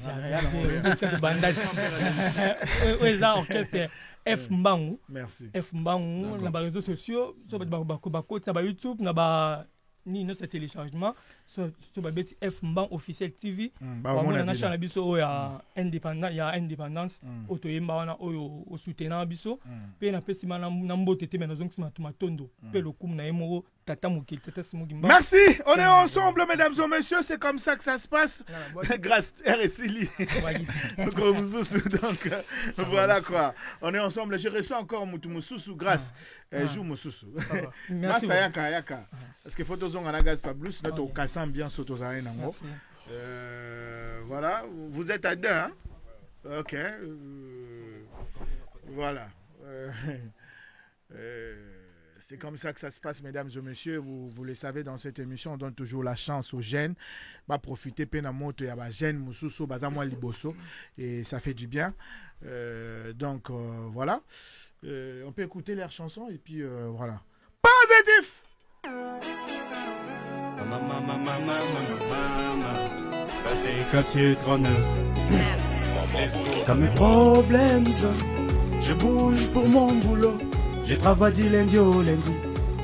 Oza orchestre F Mbangu. Merci. F Mbangu na ba réseaux sociaux, sur ba côté na ba YouTube, na ba ni notre téléchargement sur ba beti F Mbangu officiel TV. On a na biso ya indépendant, ya indépendance otoyemba wana oyo o soutenant biso. Pe na pesi na mbote te mais zonki ma tondo. Pe le kum na emoro. Merci, on est ensemble mesdames et messieurs, c'est comme ça que ça se passe grâce RSI. Donc voilà quoi, on est ensemble, je reçois encore Moutoumoussou grâce Jou Moussou. Merci Yaka parce que photos ont un gaz fabuleux, notre cassant bien s'autosarer nango. Voilà, vous êtes à deux hein. OK. Voilà. C'est comme ça que ça se passe, mesdames et messieurs. Vous le savez, dans cette émission, on donne toujours la chance aux jeunes. Va profiter, penamoto, ya ba jeunes, mususo, bazamwa liboso, et ça fait du bien. Donc voilà, on peut écouter leurs chansons et puis voilà. Positif. Ça c'est quartier 39. Quand mes problèmes, je bouge pour mon boulot. J'ai travaillé lundi au lundi,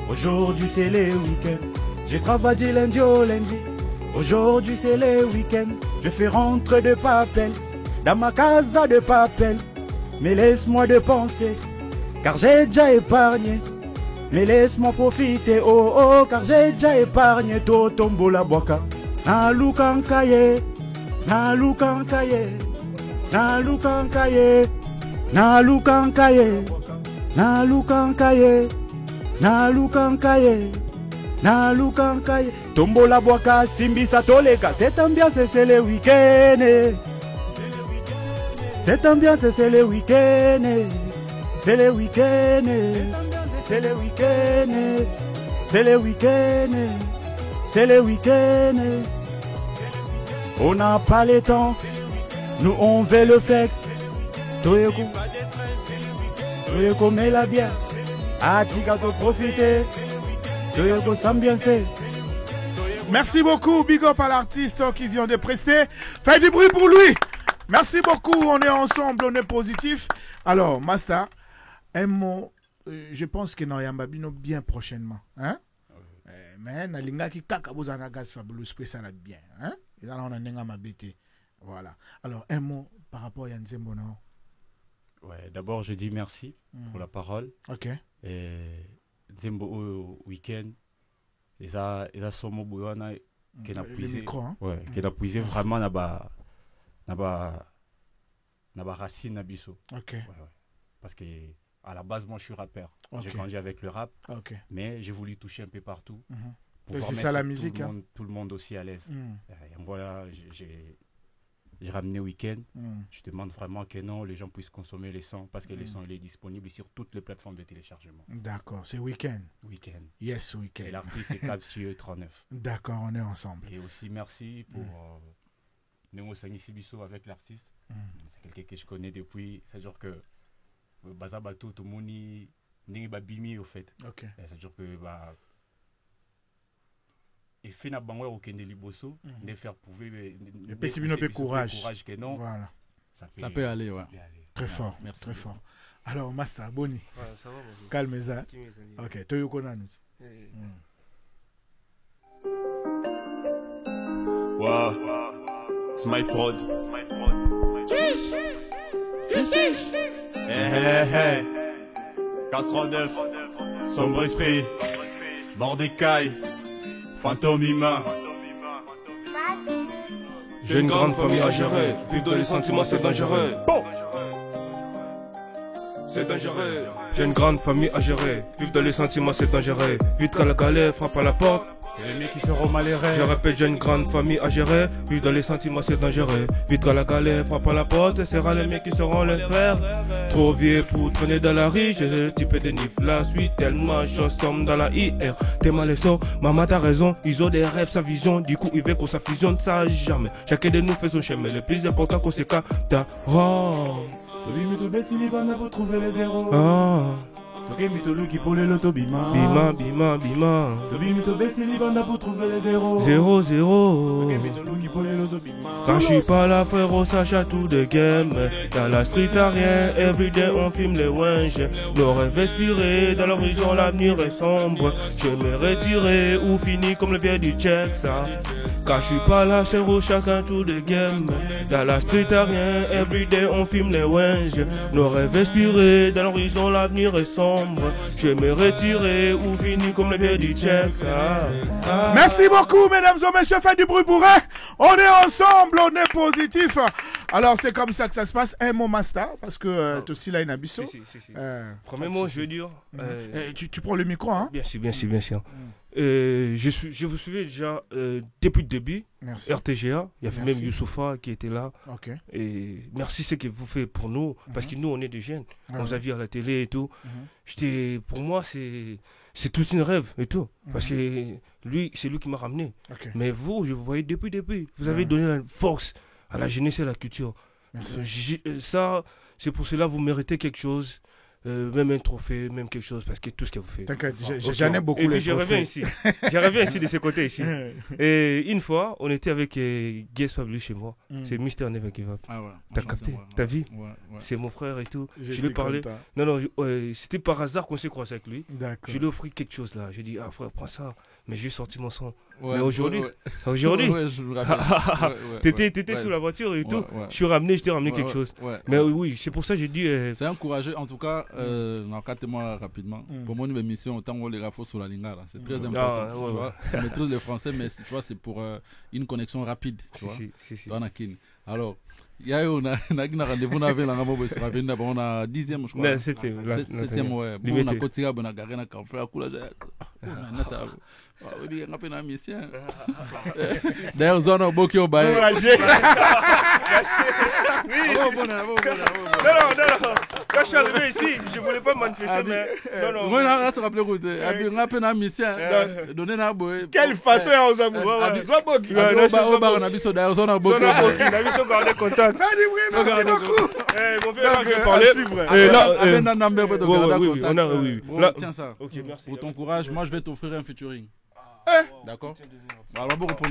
aujourd'hui c'est les week-ends. J'ai travaillé lundi au lundi, aujourd'hui c'est les week-ends. Je fais rentrer de papel, dans ma casa de papel. Mais laisse-moi de penser, car j'ai déjà épargné. Mais laisse-moi profiter, oh oh, car j'ai déjà épargné. To tombo la boaka, na lukankaye, na lukankaye, na lukankaye, na lukankaye. Na lukankaye, na lukankaye, na lukankaye. Tombo la boaka, simbisa toleka. Cette ambiance c'est le week-end. Cette ambiance c'est le week-end. C'est le week-end. C'est le week-end. C'est le week-end. C'est le week-end. On n'a pas le temps. Nous on veut le flex. Toyeko. Toyeko met la bière. Atika to profiter. Toyeko s'ambiancer. Merci beaucoup, big up à l'artiste qui vient de prester. Faites du bruit pour lui. Merci beaucoup, on est ensemble, on est positif. Alors, Master, un mot, je pense que nous allons bien prochainement. Hein? Mais nalinga ki kaka bozana gas fabulous que ça bien. Hein? Et là, on a nenga mabete. Voilà. Alors, un mot par rapport à Nzembo non? Ouais, d'abord, je dis merci pour la parole. Ok. Et Nzembo au week-end. Et ça somo boyana qui n'a puisé. Ouais, qui n'a puisé vraiment na racine na biso. Ok. Ouais. Parce que à la base, moi, je suis rappeur. Okay. J'ai grandi avec le rap, mais j'ai voulu toucher un peu partout. C'est ça la musique. Tout le monde aussi à l'aise. Voilà, j'ai ramené week-end. Je demande vraiment que non, les gens puissent consommer les sons parce que les sons, il est disponible sur toutes les plateformes de téléchargement. D'accord, c'est week-end. Week-end. Yes, week-end. Et l'artiste c'est Capsieux 39. D'accord, on est ensemble. Et aussi merci pour Nemo Sangi Sibiso avec l'artiste. C'est quelqu'un que je connais depuis. C'est-à-dire que Bazabato, Tomoni, Nengi Babimi au fait. Ok. C'est-à-dire que et fait na bango au Kende Liboso, de faire prouver et Pessibino peut courage que non. Voilà. Ça peut aller, ouais. Très fort, merci. Très fort. Alors Massa, Boni. Ouais, ça va. Calme ça. OK, toi yoko nanu. Wow. It's my prod. Chiche. Hey. Casserole d'œuf. Sombre esprit. Mordecai. Fantôme humain. J'ai une grande famille à gérer. Vivre dans les sentiments, c'est dangereux. C'est dangereux. J'ai une grande famille à gérer. Vivre dans les sentiments, c'est dangereux. Vite quand la galère frappe à la porte, C'est les mecs qui seront malheureux. Je répète, j'ai une grande famille à gérer. Puis dans les sentiments, c'est dangereux. Vite quand la galère frappe à la porte, ce sera les mecs qui seront les frères. Trop vieux pour traîner dans la rue, j'ai type de nif. La suite, tellement chanson dans la IR. T'es mal et sort, maman t'as raison. Ils ont des rêves, sa vision. Du coup, ils veulent qu'on s'affusionne, ça jamais. Chacun de nous fait son chemin. Le plus important qu'on s'écarte, t'as Tobi mito beti ni banda pour trouver les zéros. Tobi mito luki pour les loto bima. Bima, bima, bima. Tobi mito beti ni banda pour trouver les zéros. 0-0. Tobi mito luki pour les loto bima. Quand je suis pas là, frérot, ça tout de game. Dans la street, t'as rien. Everyday, on filme les winges. Nos rêves expirés. Dans l'horizon, l'avenir est sombre. Je me retirer ou fini comme le vieux du check, ça. Quand je suis pas là, frérot, chacun tout de game. Dans la street, t'as rien. Everyday, on filme les winges. Nos rêves expirés. Dans l'horizon, l'avenir est sombre. Je me retirer ou fini comme le vieux du check, ça. Merci beaucoup, mesdames et messieurs. Faites du bruit pour eux. On est ensemble, on est positif. Alors, c'est comme ça que ça se passe. Un mot master, parce que tu aussi là, une abisso. Si. Premier mot, je veux dire. Tu prends le micro, hein? Bien sûr. Je vous suivais déjà depuis le début. Merci. RTGA, il y avait même Youssoufa qui était là. Ok. Et merci ce que vous faites pour nous, parce que nous on est des jeunes. On vous a vu à la télé et tout. Pour moi c'est tout un rêve et tout, parce que lui c'est lui qui m'a ramené. Mais vous, je vous voyais depuis. Vous avez donné la force à la jeunesse et à la culture. Merci. Ça, c'est pour cela que vous méritez quelque chose. Même un trophée, même quelque chose, parce que tout ce que vous faites. T'inquiète, j'en ai beaucoup. Et puis je reviens ici. Je reviens ici de ce côté ici. Et une fois, on était avec Guess Fabulous chez moi. C'est Mr. Never Give Up. Ah ouais. T'as capté? T'as vu? Ouais. C'est mon frère et tout. Je lui ai parlé. Non, c'était par hasard qu'on s'est croisé avec lui. D'accord. Je lui ai offert quelque chose là. Je lui ai dit, ah frère, prends ça. Mais j'ai sorti mon son. Ouais, mais aujourd'hui, ouais, je me rappelle. T'étais sous la voiture et tout. Je t'ai ramené quelque chose. Mais oui, c'est pour ça que j'ai dit. C'est encouragé, en tout cas, encadre-moi rapidement. Pour mon émission, autant on les rafos sur la lingala. C'est très important. Tu vois, je maîtrise le français, mais tu vois, c'est pour une connexion rapide. Tu vois, alors, il y a eu un rendez-vous avec la Namo, on a 10e, je crois. 7e, ouais. Bon, on a continué à garder un café à coulage. D'ailleurs, on a beaucoup de bail. Non. Quand je suis arrivé ici, je ne voulais pas manifester, mais. Non. Moi, on a se rappelé route. On a un mission. Donner un boy. Quelle façon aux amours. On a vu d'ailleurs, on a beaucoup. On a vu son garder contact. Merci beaucoup. Mon frère, je parlais. Tiens ça. Pour ton courage, moi, je vais t'offrir un featuring. D'accord. Alors, bon, pour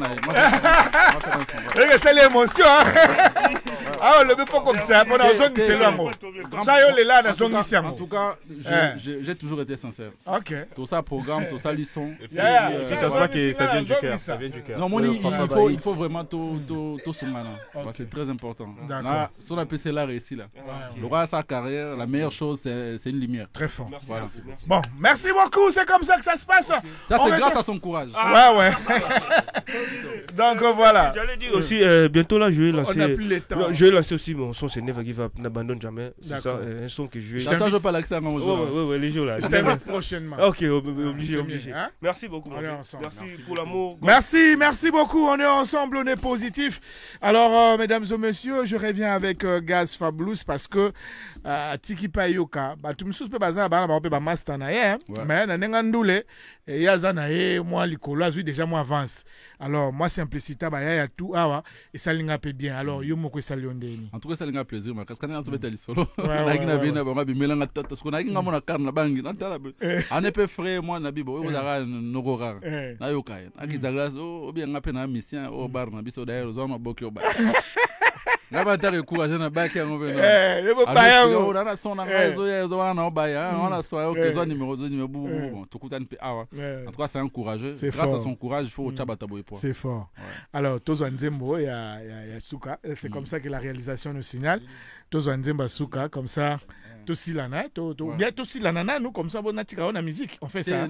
c'est l'émotion. Ah, le faut comme ça. On a besoin de c'est l'amour. Ça, il est là, en tout cas, j'ai toujours été sincère. Ok. Tout ça, programme, tout ça, leçon. Ça se voit que ça vient du cœur. Ça vient du cœur. Non, il faut vraiment tout ce malin. C'est très important. Là, son APC là réussi là. Le roi à sa carrière, la meilleure chose, c'est une lumière. Très fort. Bon, merci beaucoup. C'est comme ça que ça se passe. Ça, c'est grâce à son courage. Ouais. Donc voilà. J'allais dire aussi, bientôt là, je vais lancer. On n'a plus le temps. Je vais lancer aussi mon son, c'est Never Give Up, n'abandonne jamais. C'est ça, un son que je vais. J'attends, je pas l'accès à mon jeu. Ouais, les jours là. Je t'invite prochainement. Ok, obligé. Merci beaucoup. On est ensemble. Merci pour l'amour. Merci beaucoup. On est ensemble, on est positif. Alors, mesdames et messieurs, je reviens avec Gaz Fabulous parce que Tiki Payoka, tu me soucies pas ça, bah master na mais na nengandoule et yaza na moi likolo azui déjà moi avance. Alors moi simplicité bah ya tout awa et ça linga peu bien. Alors yo moko ça liondeni. En tout cas ça linga plaisir mais parce qu'on est en train de solo. Na kina bina ba bimela ngata parce qu'on a kinga mona karna bangi na tala. Ane pe frère moi na bibo o zara nogora. Na yo kai. Akizaglas o bien ngape na mission o bar na biso d'ailleurs zo ma bokyo ba. Ngaba tare courage na ba ke ngombe no. Le baya o na son na réseau yezo wana o baya. On a so o kezo numéro 2 numéro bon tout coûte pe awa. En tout cas c'est encourageux. Grâce à son courage, il faut tchabata boy point. C'est fort. Alors Tozo Nzembo il y a Souka, c'est comme ça que la réalisation nous signale. Tozo Nzemba Souka comme ça. Tosilana, bien Tosilana, nous comme ça, on a tiré en musique, on fait ça.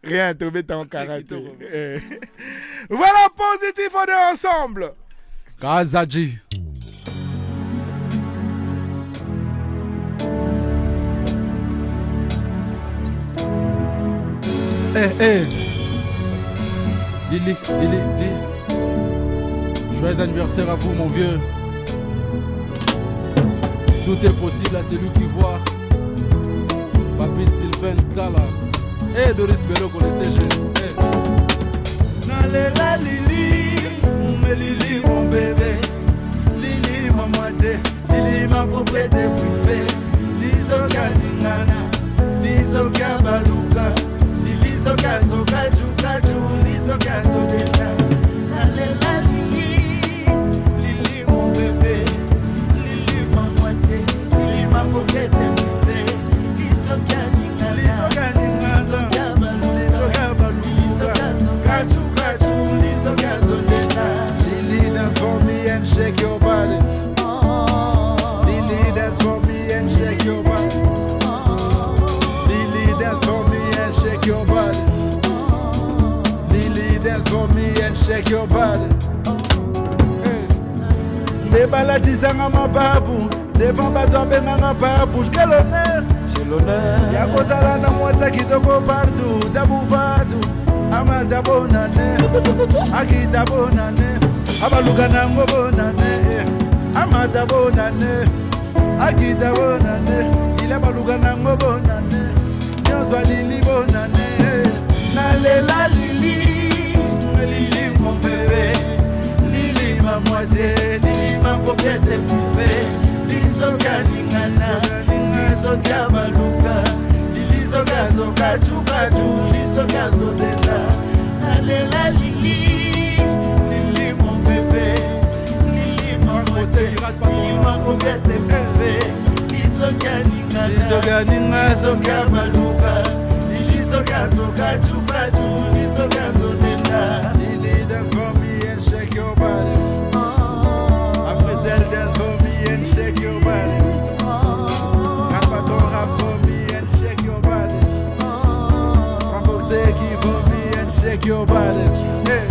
Rien, trouver ton karaté. Voilà, positif, on est ensemble. Kazaji. Lili. Joyeux anniversaire à vous, mon vieux. Tout est possible à celui qui voit. Papine Sylvain Zala. Doris Bello, connaissez Nalela Lili, Lili mon bébé, Lili ma moitié, Lili ma propriété privée, Lisoka Ningana, Lisoka Baluka, Lisoka Soka Chukaju, Lisoka Sodeka. Nalela Lili, Lili mon bébé, Lili ma moitié, Lili ma propriété privée, Lisoka Ningana, Lisoka Lili, dance for me and shake your body. Lili, dance for me and shake your body. Lili, dance for me and shake your body. Lili, dance for me and shake your body. Bébala disanga mababu, devant bato benganga babu. Quel honneur, j'ai l'honneur. Yakozala na mwasa kitoko partout, dabuvadu. Amada bonane, Agida bonane, Abalugana bonane, Amada bonane, Agida bonane, Ilabalugana bonane, Nyozwa Lili bonane, Nalela Lili, Lili mon bébé, Lili ma moitié, Lili ma propriété privée, Lisoka Ningana, Lisoka Baluka. Lisoka Soka Chukaju, Lisoka Sodeka. Nalela Lili, Lili mon bébé, Lili ma moitié, Lili ma propriété privée, Lisoka Ningana, Lisoka Baluka, Lisoka Soka Chukaju, Lisoka Sodeka. Lili, dance for me and shake your body. Afrizel, dance for me and shake your body. Rapaton, rap for me. Shake your body. Say keep for me and shake your body. Hey.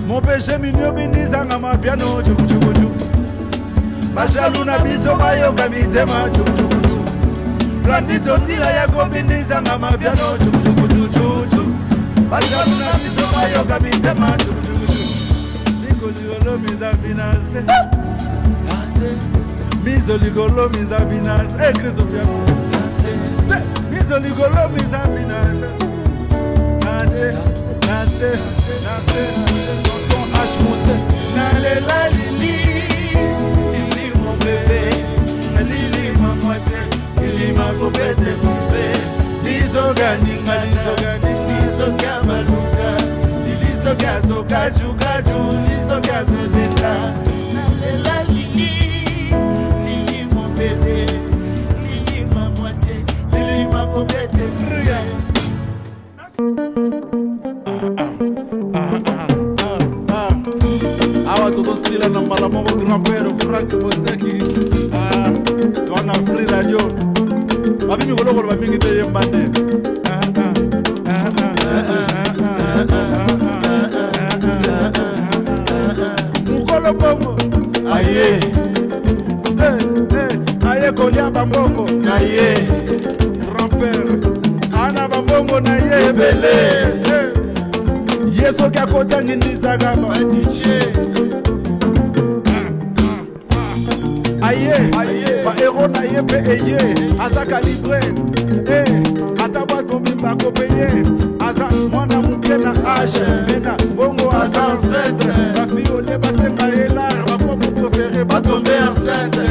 Mon péché mignon binizanga ma piano juju. Bajaluna biso mayoga mitema juju. Blandito ndila yako binizanga ma piano juju. Bajaluna biso mayoga mitema juju. Niko ligolo mizabinase. Mizo ligolo mizabinase. Eh Kristo piano. Mizo ligolo mizabinase. Nase. Tonton H Mousse. Nalela Lili, Lili mon bébé, Lili ma moitié, Lili ma propriété privée. Lisoka Ninga, Lisoka Baluka, Lisoka Soka Chukaju, Lisoka Sodeka. Nalela Lili, Lili mon bébé, Lili ma moitié, Lili ma propriété privée. Awa toto stila na malamongo grand-père Frank Bozeki. Wana free radio. Babimi kolokolo bamingi te yembane. Mukolo bongo. Aye. Aye kolia bambongo. Aye. Grand-père. Ana bambongo na ye bele. Yeso kia kota ngindiza gamba. Aye, ba héros na ye pe eye, aza calibré, ata bato bimba ko paye, aza mwana muke na âge, mena bongo aza ancêtre, ba fiole basenga elar, ba propre préféré ba tomber enceinte,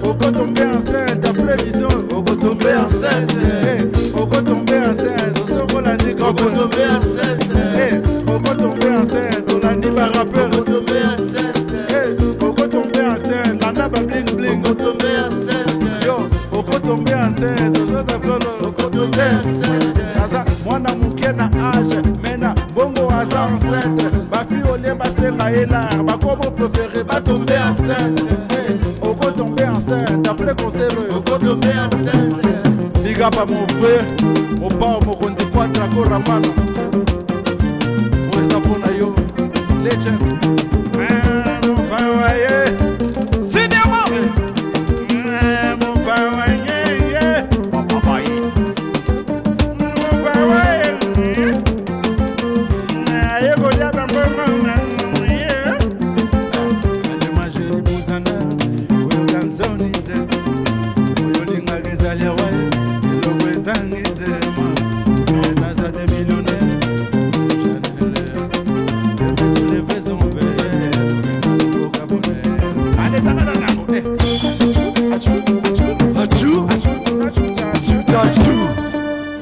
oko tomber enceinte, après vision, oko tomber enceinte, oko tomber enceinte, oko la ni grand tomber enceinte, oko tomber enceinte, olandi ba rappeur, oko tomber enceinte, oko tomber enceinte, landa ba bling bling, oko tomber enceinte, yo, oko tomber enceinte, oko tomber enceinte, aza mwana muke na âge, mena bongo aza enceinte, ba fi olie basenga elar, ba kobo préféré ba tomber enceinte, oko tomber enceinte, après concert, oko tomber enceinte. Big up à mon frère, mon pao mokondi kwatra ko ramana, oza pona yo, legend.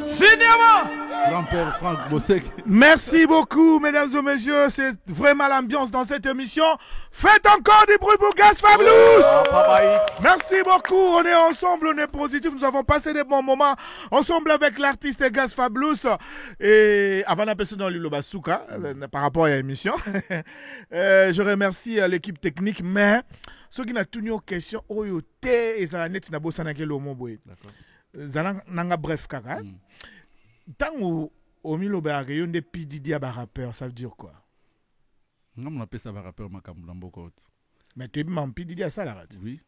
Cinéma. Grand-père Franck Bossek. Merci beaucoup, mesdames et messieurs. C'est vraiment l'ambiance dans cette émission. Faites encore du bruit pour Gaz Fablous. Merci beaucoup. On est ensemble, on est positif. Nous avons passé des bons moments ensemble avec l'artiste Gaz Fablous. Et avant d'appeler dans Lilo Basuka, par rapport à l'émission, je remercie l'équipe technique. Mais ceux qui n'ont pas de questions, et ça net na bossa na kelo mo boy. D'accord. Nanga bref kaka. Tant au milieu de yon de PDD à rappeur, ça veut dire quoi? On appelle ça rappeur Makambo. Mais tu es même PDD à ça la rate? Oui.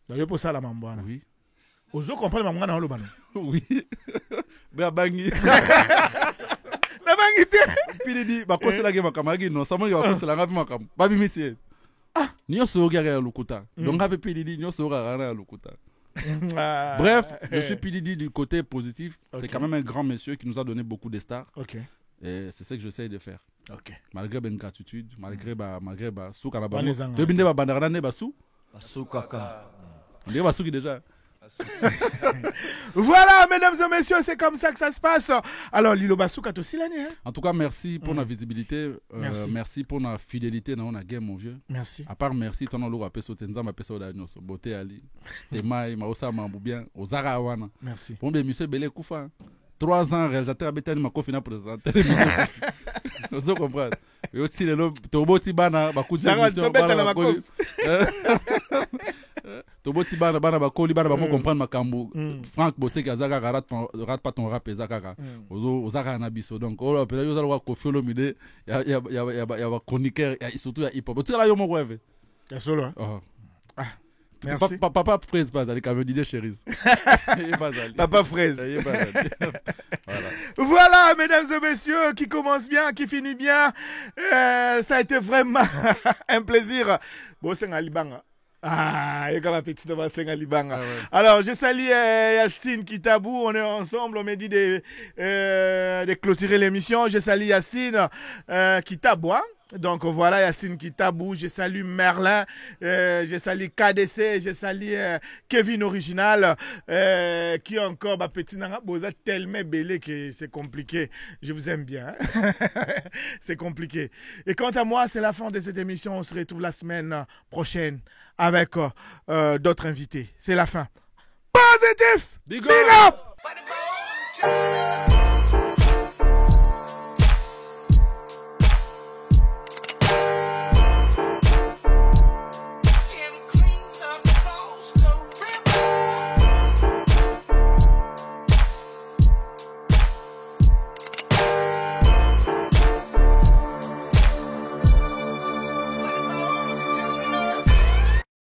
Donc pour ça la mamboana? Oui. Aux autres comprennent mamboana dans le bano? Oui. Bangi. La bangi te? PDD, bah quoi c'est la game Makamagi? Non, ça m'a dit quoi c'est la game Makam. Babi monsieur. Nyo soga gaya lukuta. Donc avec PDD, nyo soga gaya lukuta. Bref, je suis PDD du côté positif. C'est quand même un grand monsieur qui nous a donné beaucoup de stars. Et c'est ce que j'essaye de faire. Malgré ben gratitude, malgré sou kanaba. Tu binde ba bandara ne ba sou? Sou kaka. On dit ba sou qui déjà. Voilà, mesdames et messieurs, c'est comme ça que ça se passe. Alors, Lilo Basuka, aussi l'année. En tout cas, merci pour la visibilité. Merci pour la fidélité dans la game, mon vieux. Merci. À part merci, ton nom appelle sur Tenza, ma personne d'Agnos, Beauté Ali, Temai, Maosa, Mamboubien, Ozara Awana. Merci. Bon, bien, monsieur Belé Koufa. 3 ans, réalisateur à Bétani, ma cofina présenter l'émission. Vous comprenez? Et aussi, les lobes, Tobo Tibana, Bakoudji, Tobo Tibana, Bakoli, Bana, comprendre ma cambo. Franck Bossek, Azaka, rate pas ton rap, Ezaka, Ozaka Nabiso. Donc, oh là, peut-être, vous allez voir Kofi Olomide, il y a chroniqueur, et surtout, il y a hip-hop. Tu sais, là, il y a mon rêve. Il y a solo, hein? Merci. Papa Fraise, pas allé, comme disait Chéris. Papa Fraise. Voilà, mesdames et messieurs, qui commence bien, qui finit bien. Ça a été vraiment un plaisir. Bon, c'est un Alibanga. Ah, il y a un petit de c'est un Alibanga. Alors, je salue Yacine Kitabou. On est ensemble. On m'a dit de clôturer l'émission. Je salue Yacine Kitabou. Hein? Donc voilà, Yacine Kitabou, je salue Merlin, je salue KDC, je salue Kevin Original, qui encore, bah, petit nanga, boza tellement belé que c'est compliqué. Je vous aime bien. Hein? C'est compliqué. Et quant à moi, c'est la fin de cette émission. On se retrouve la semaine prochaine avec d'autres invités. C'est la fin. Positif! Big up!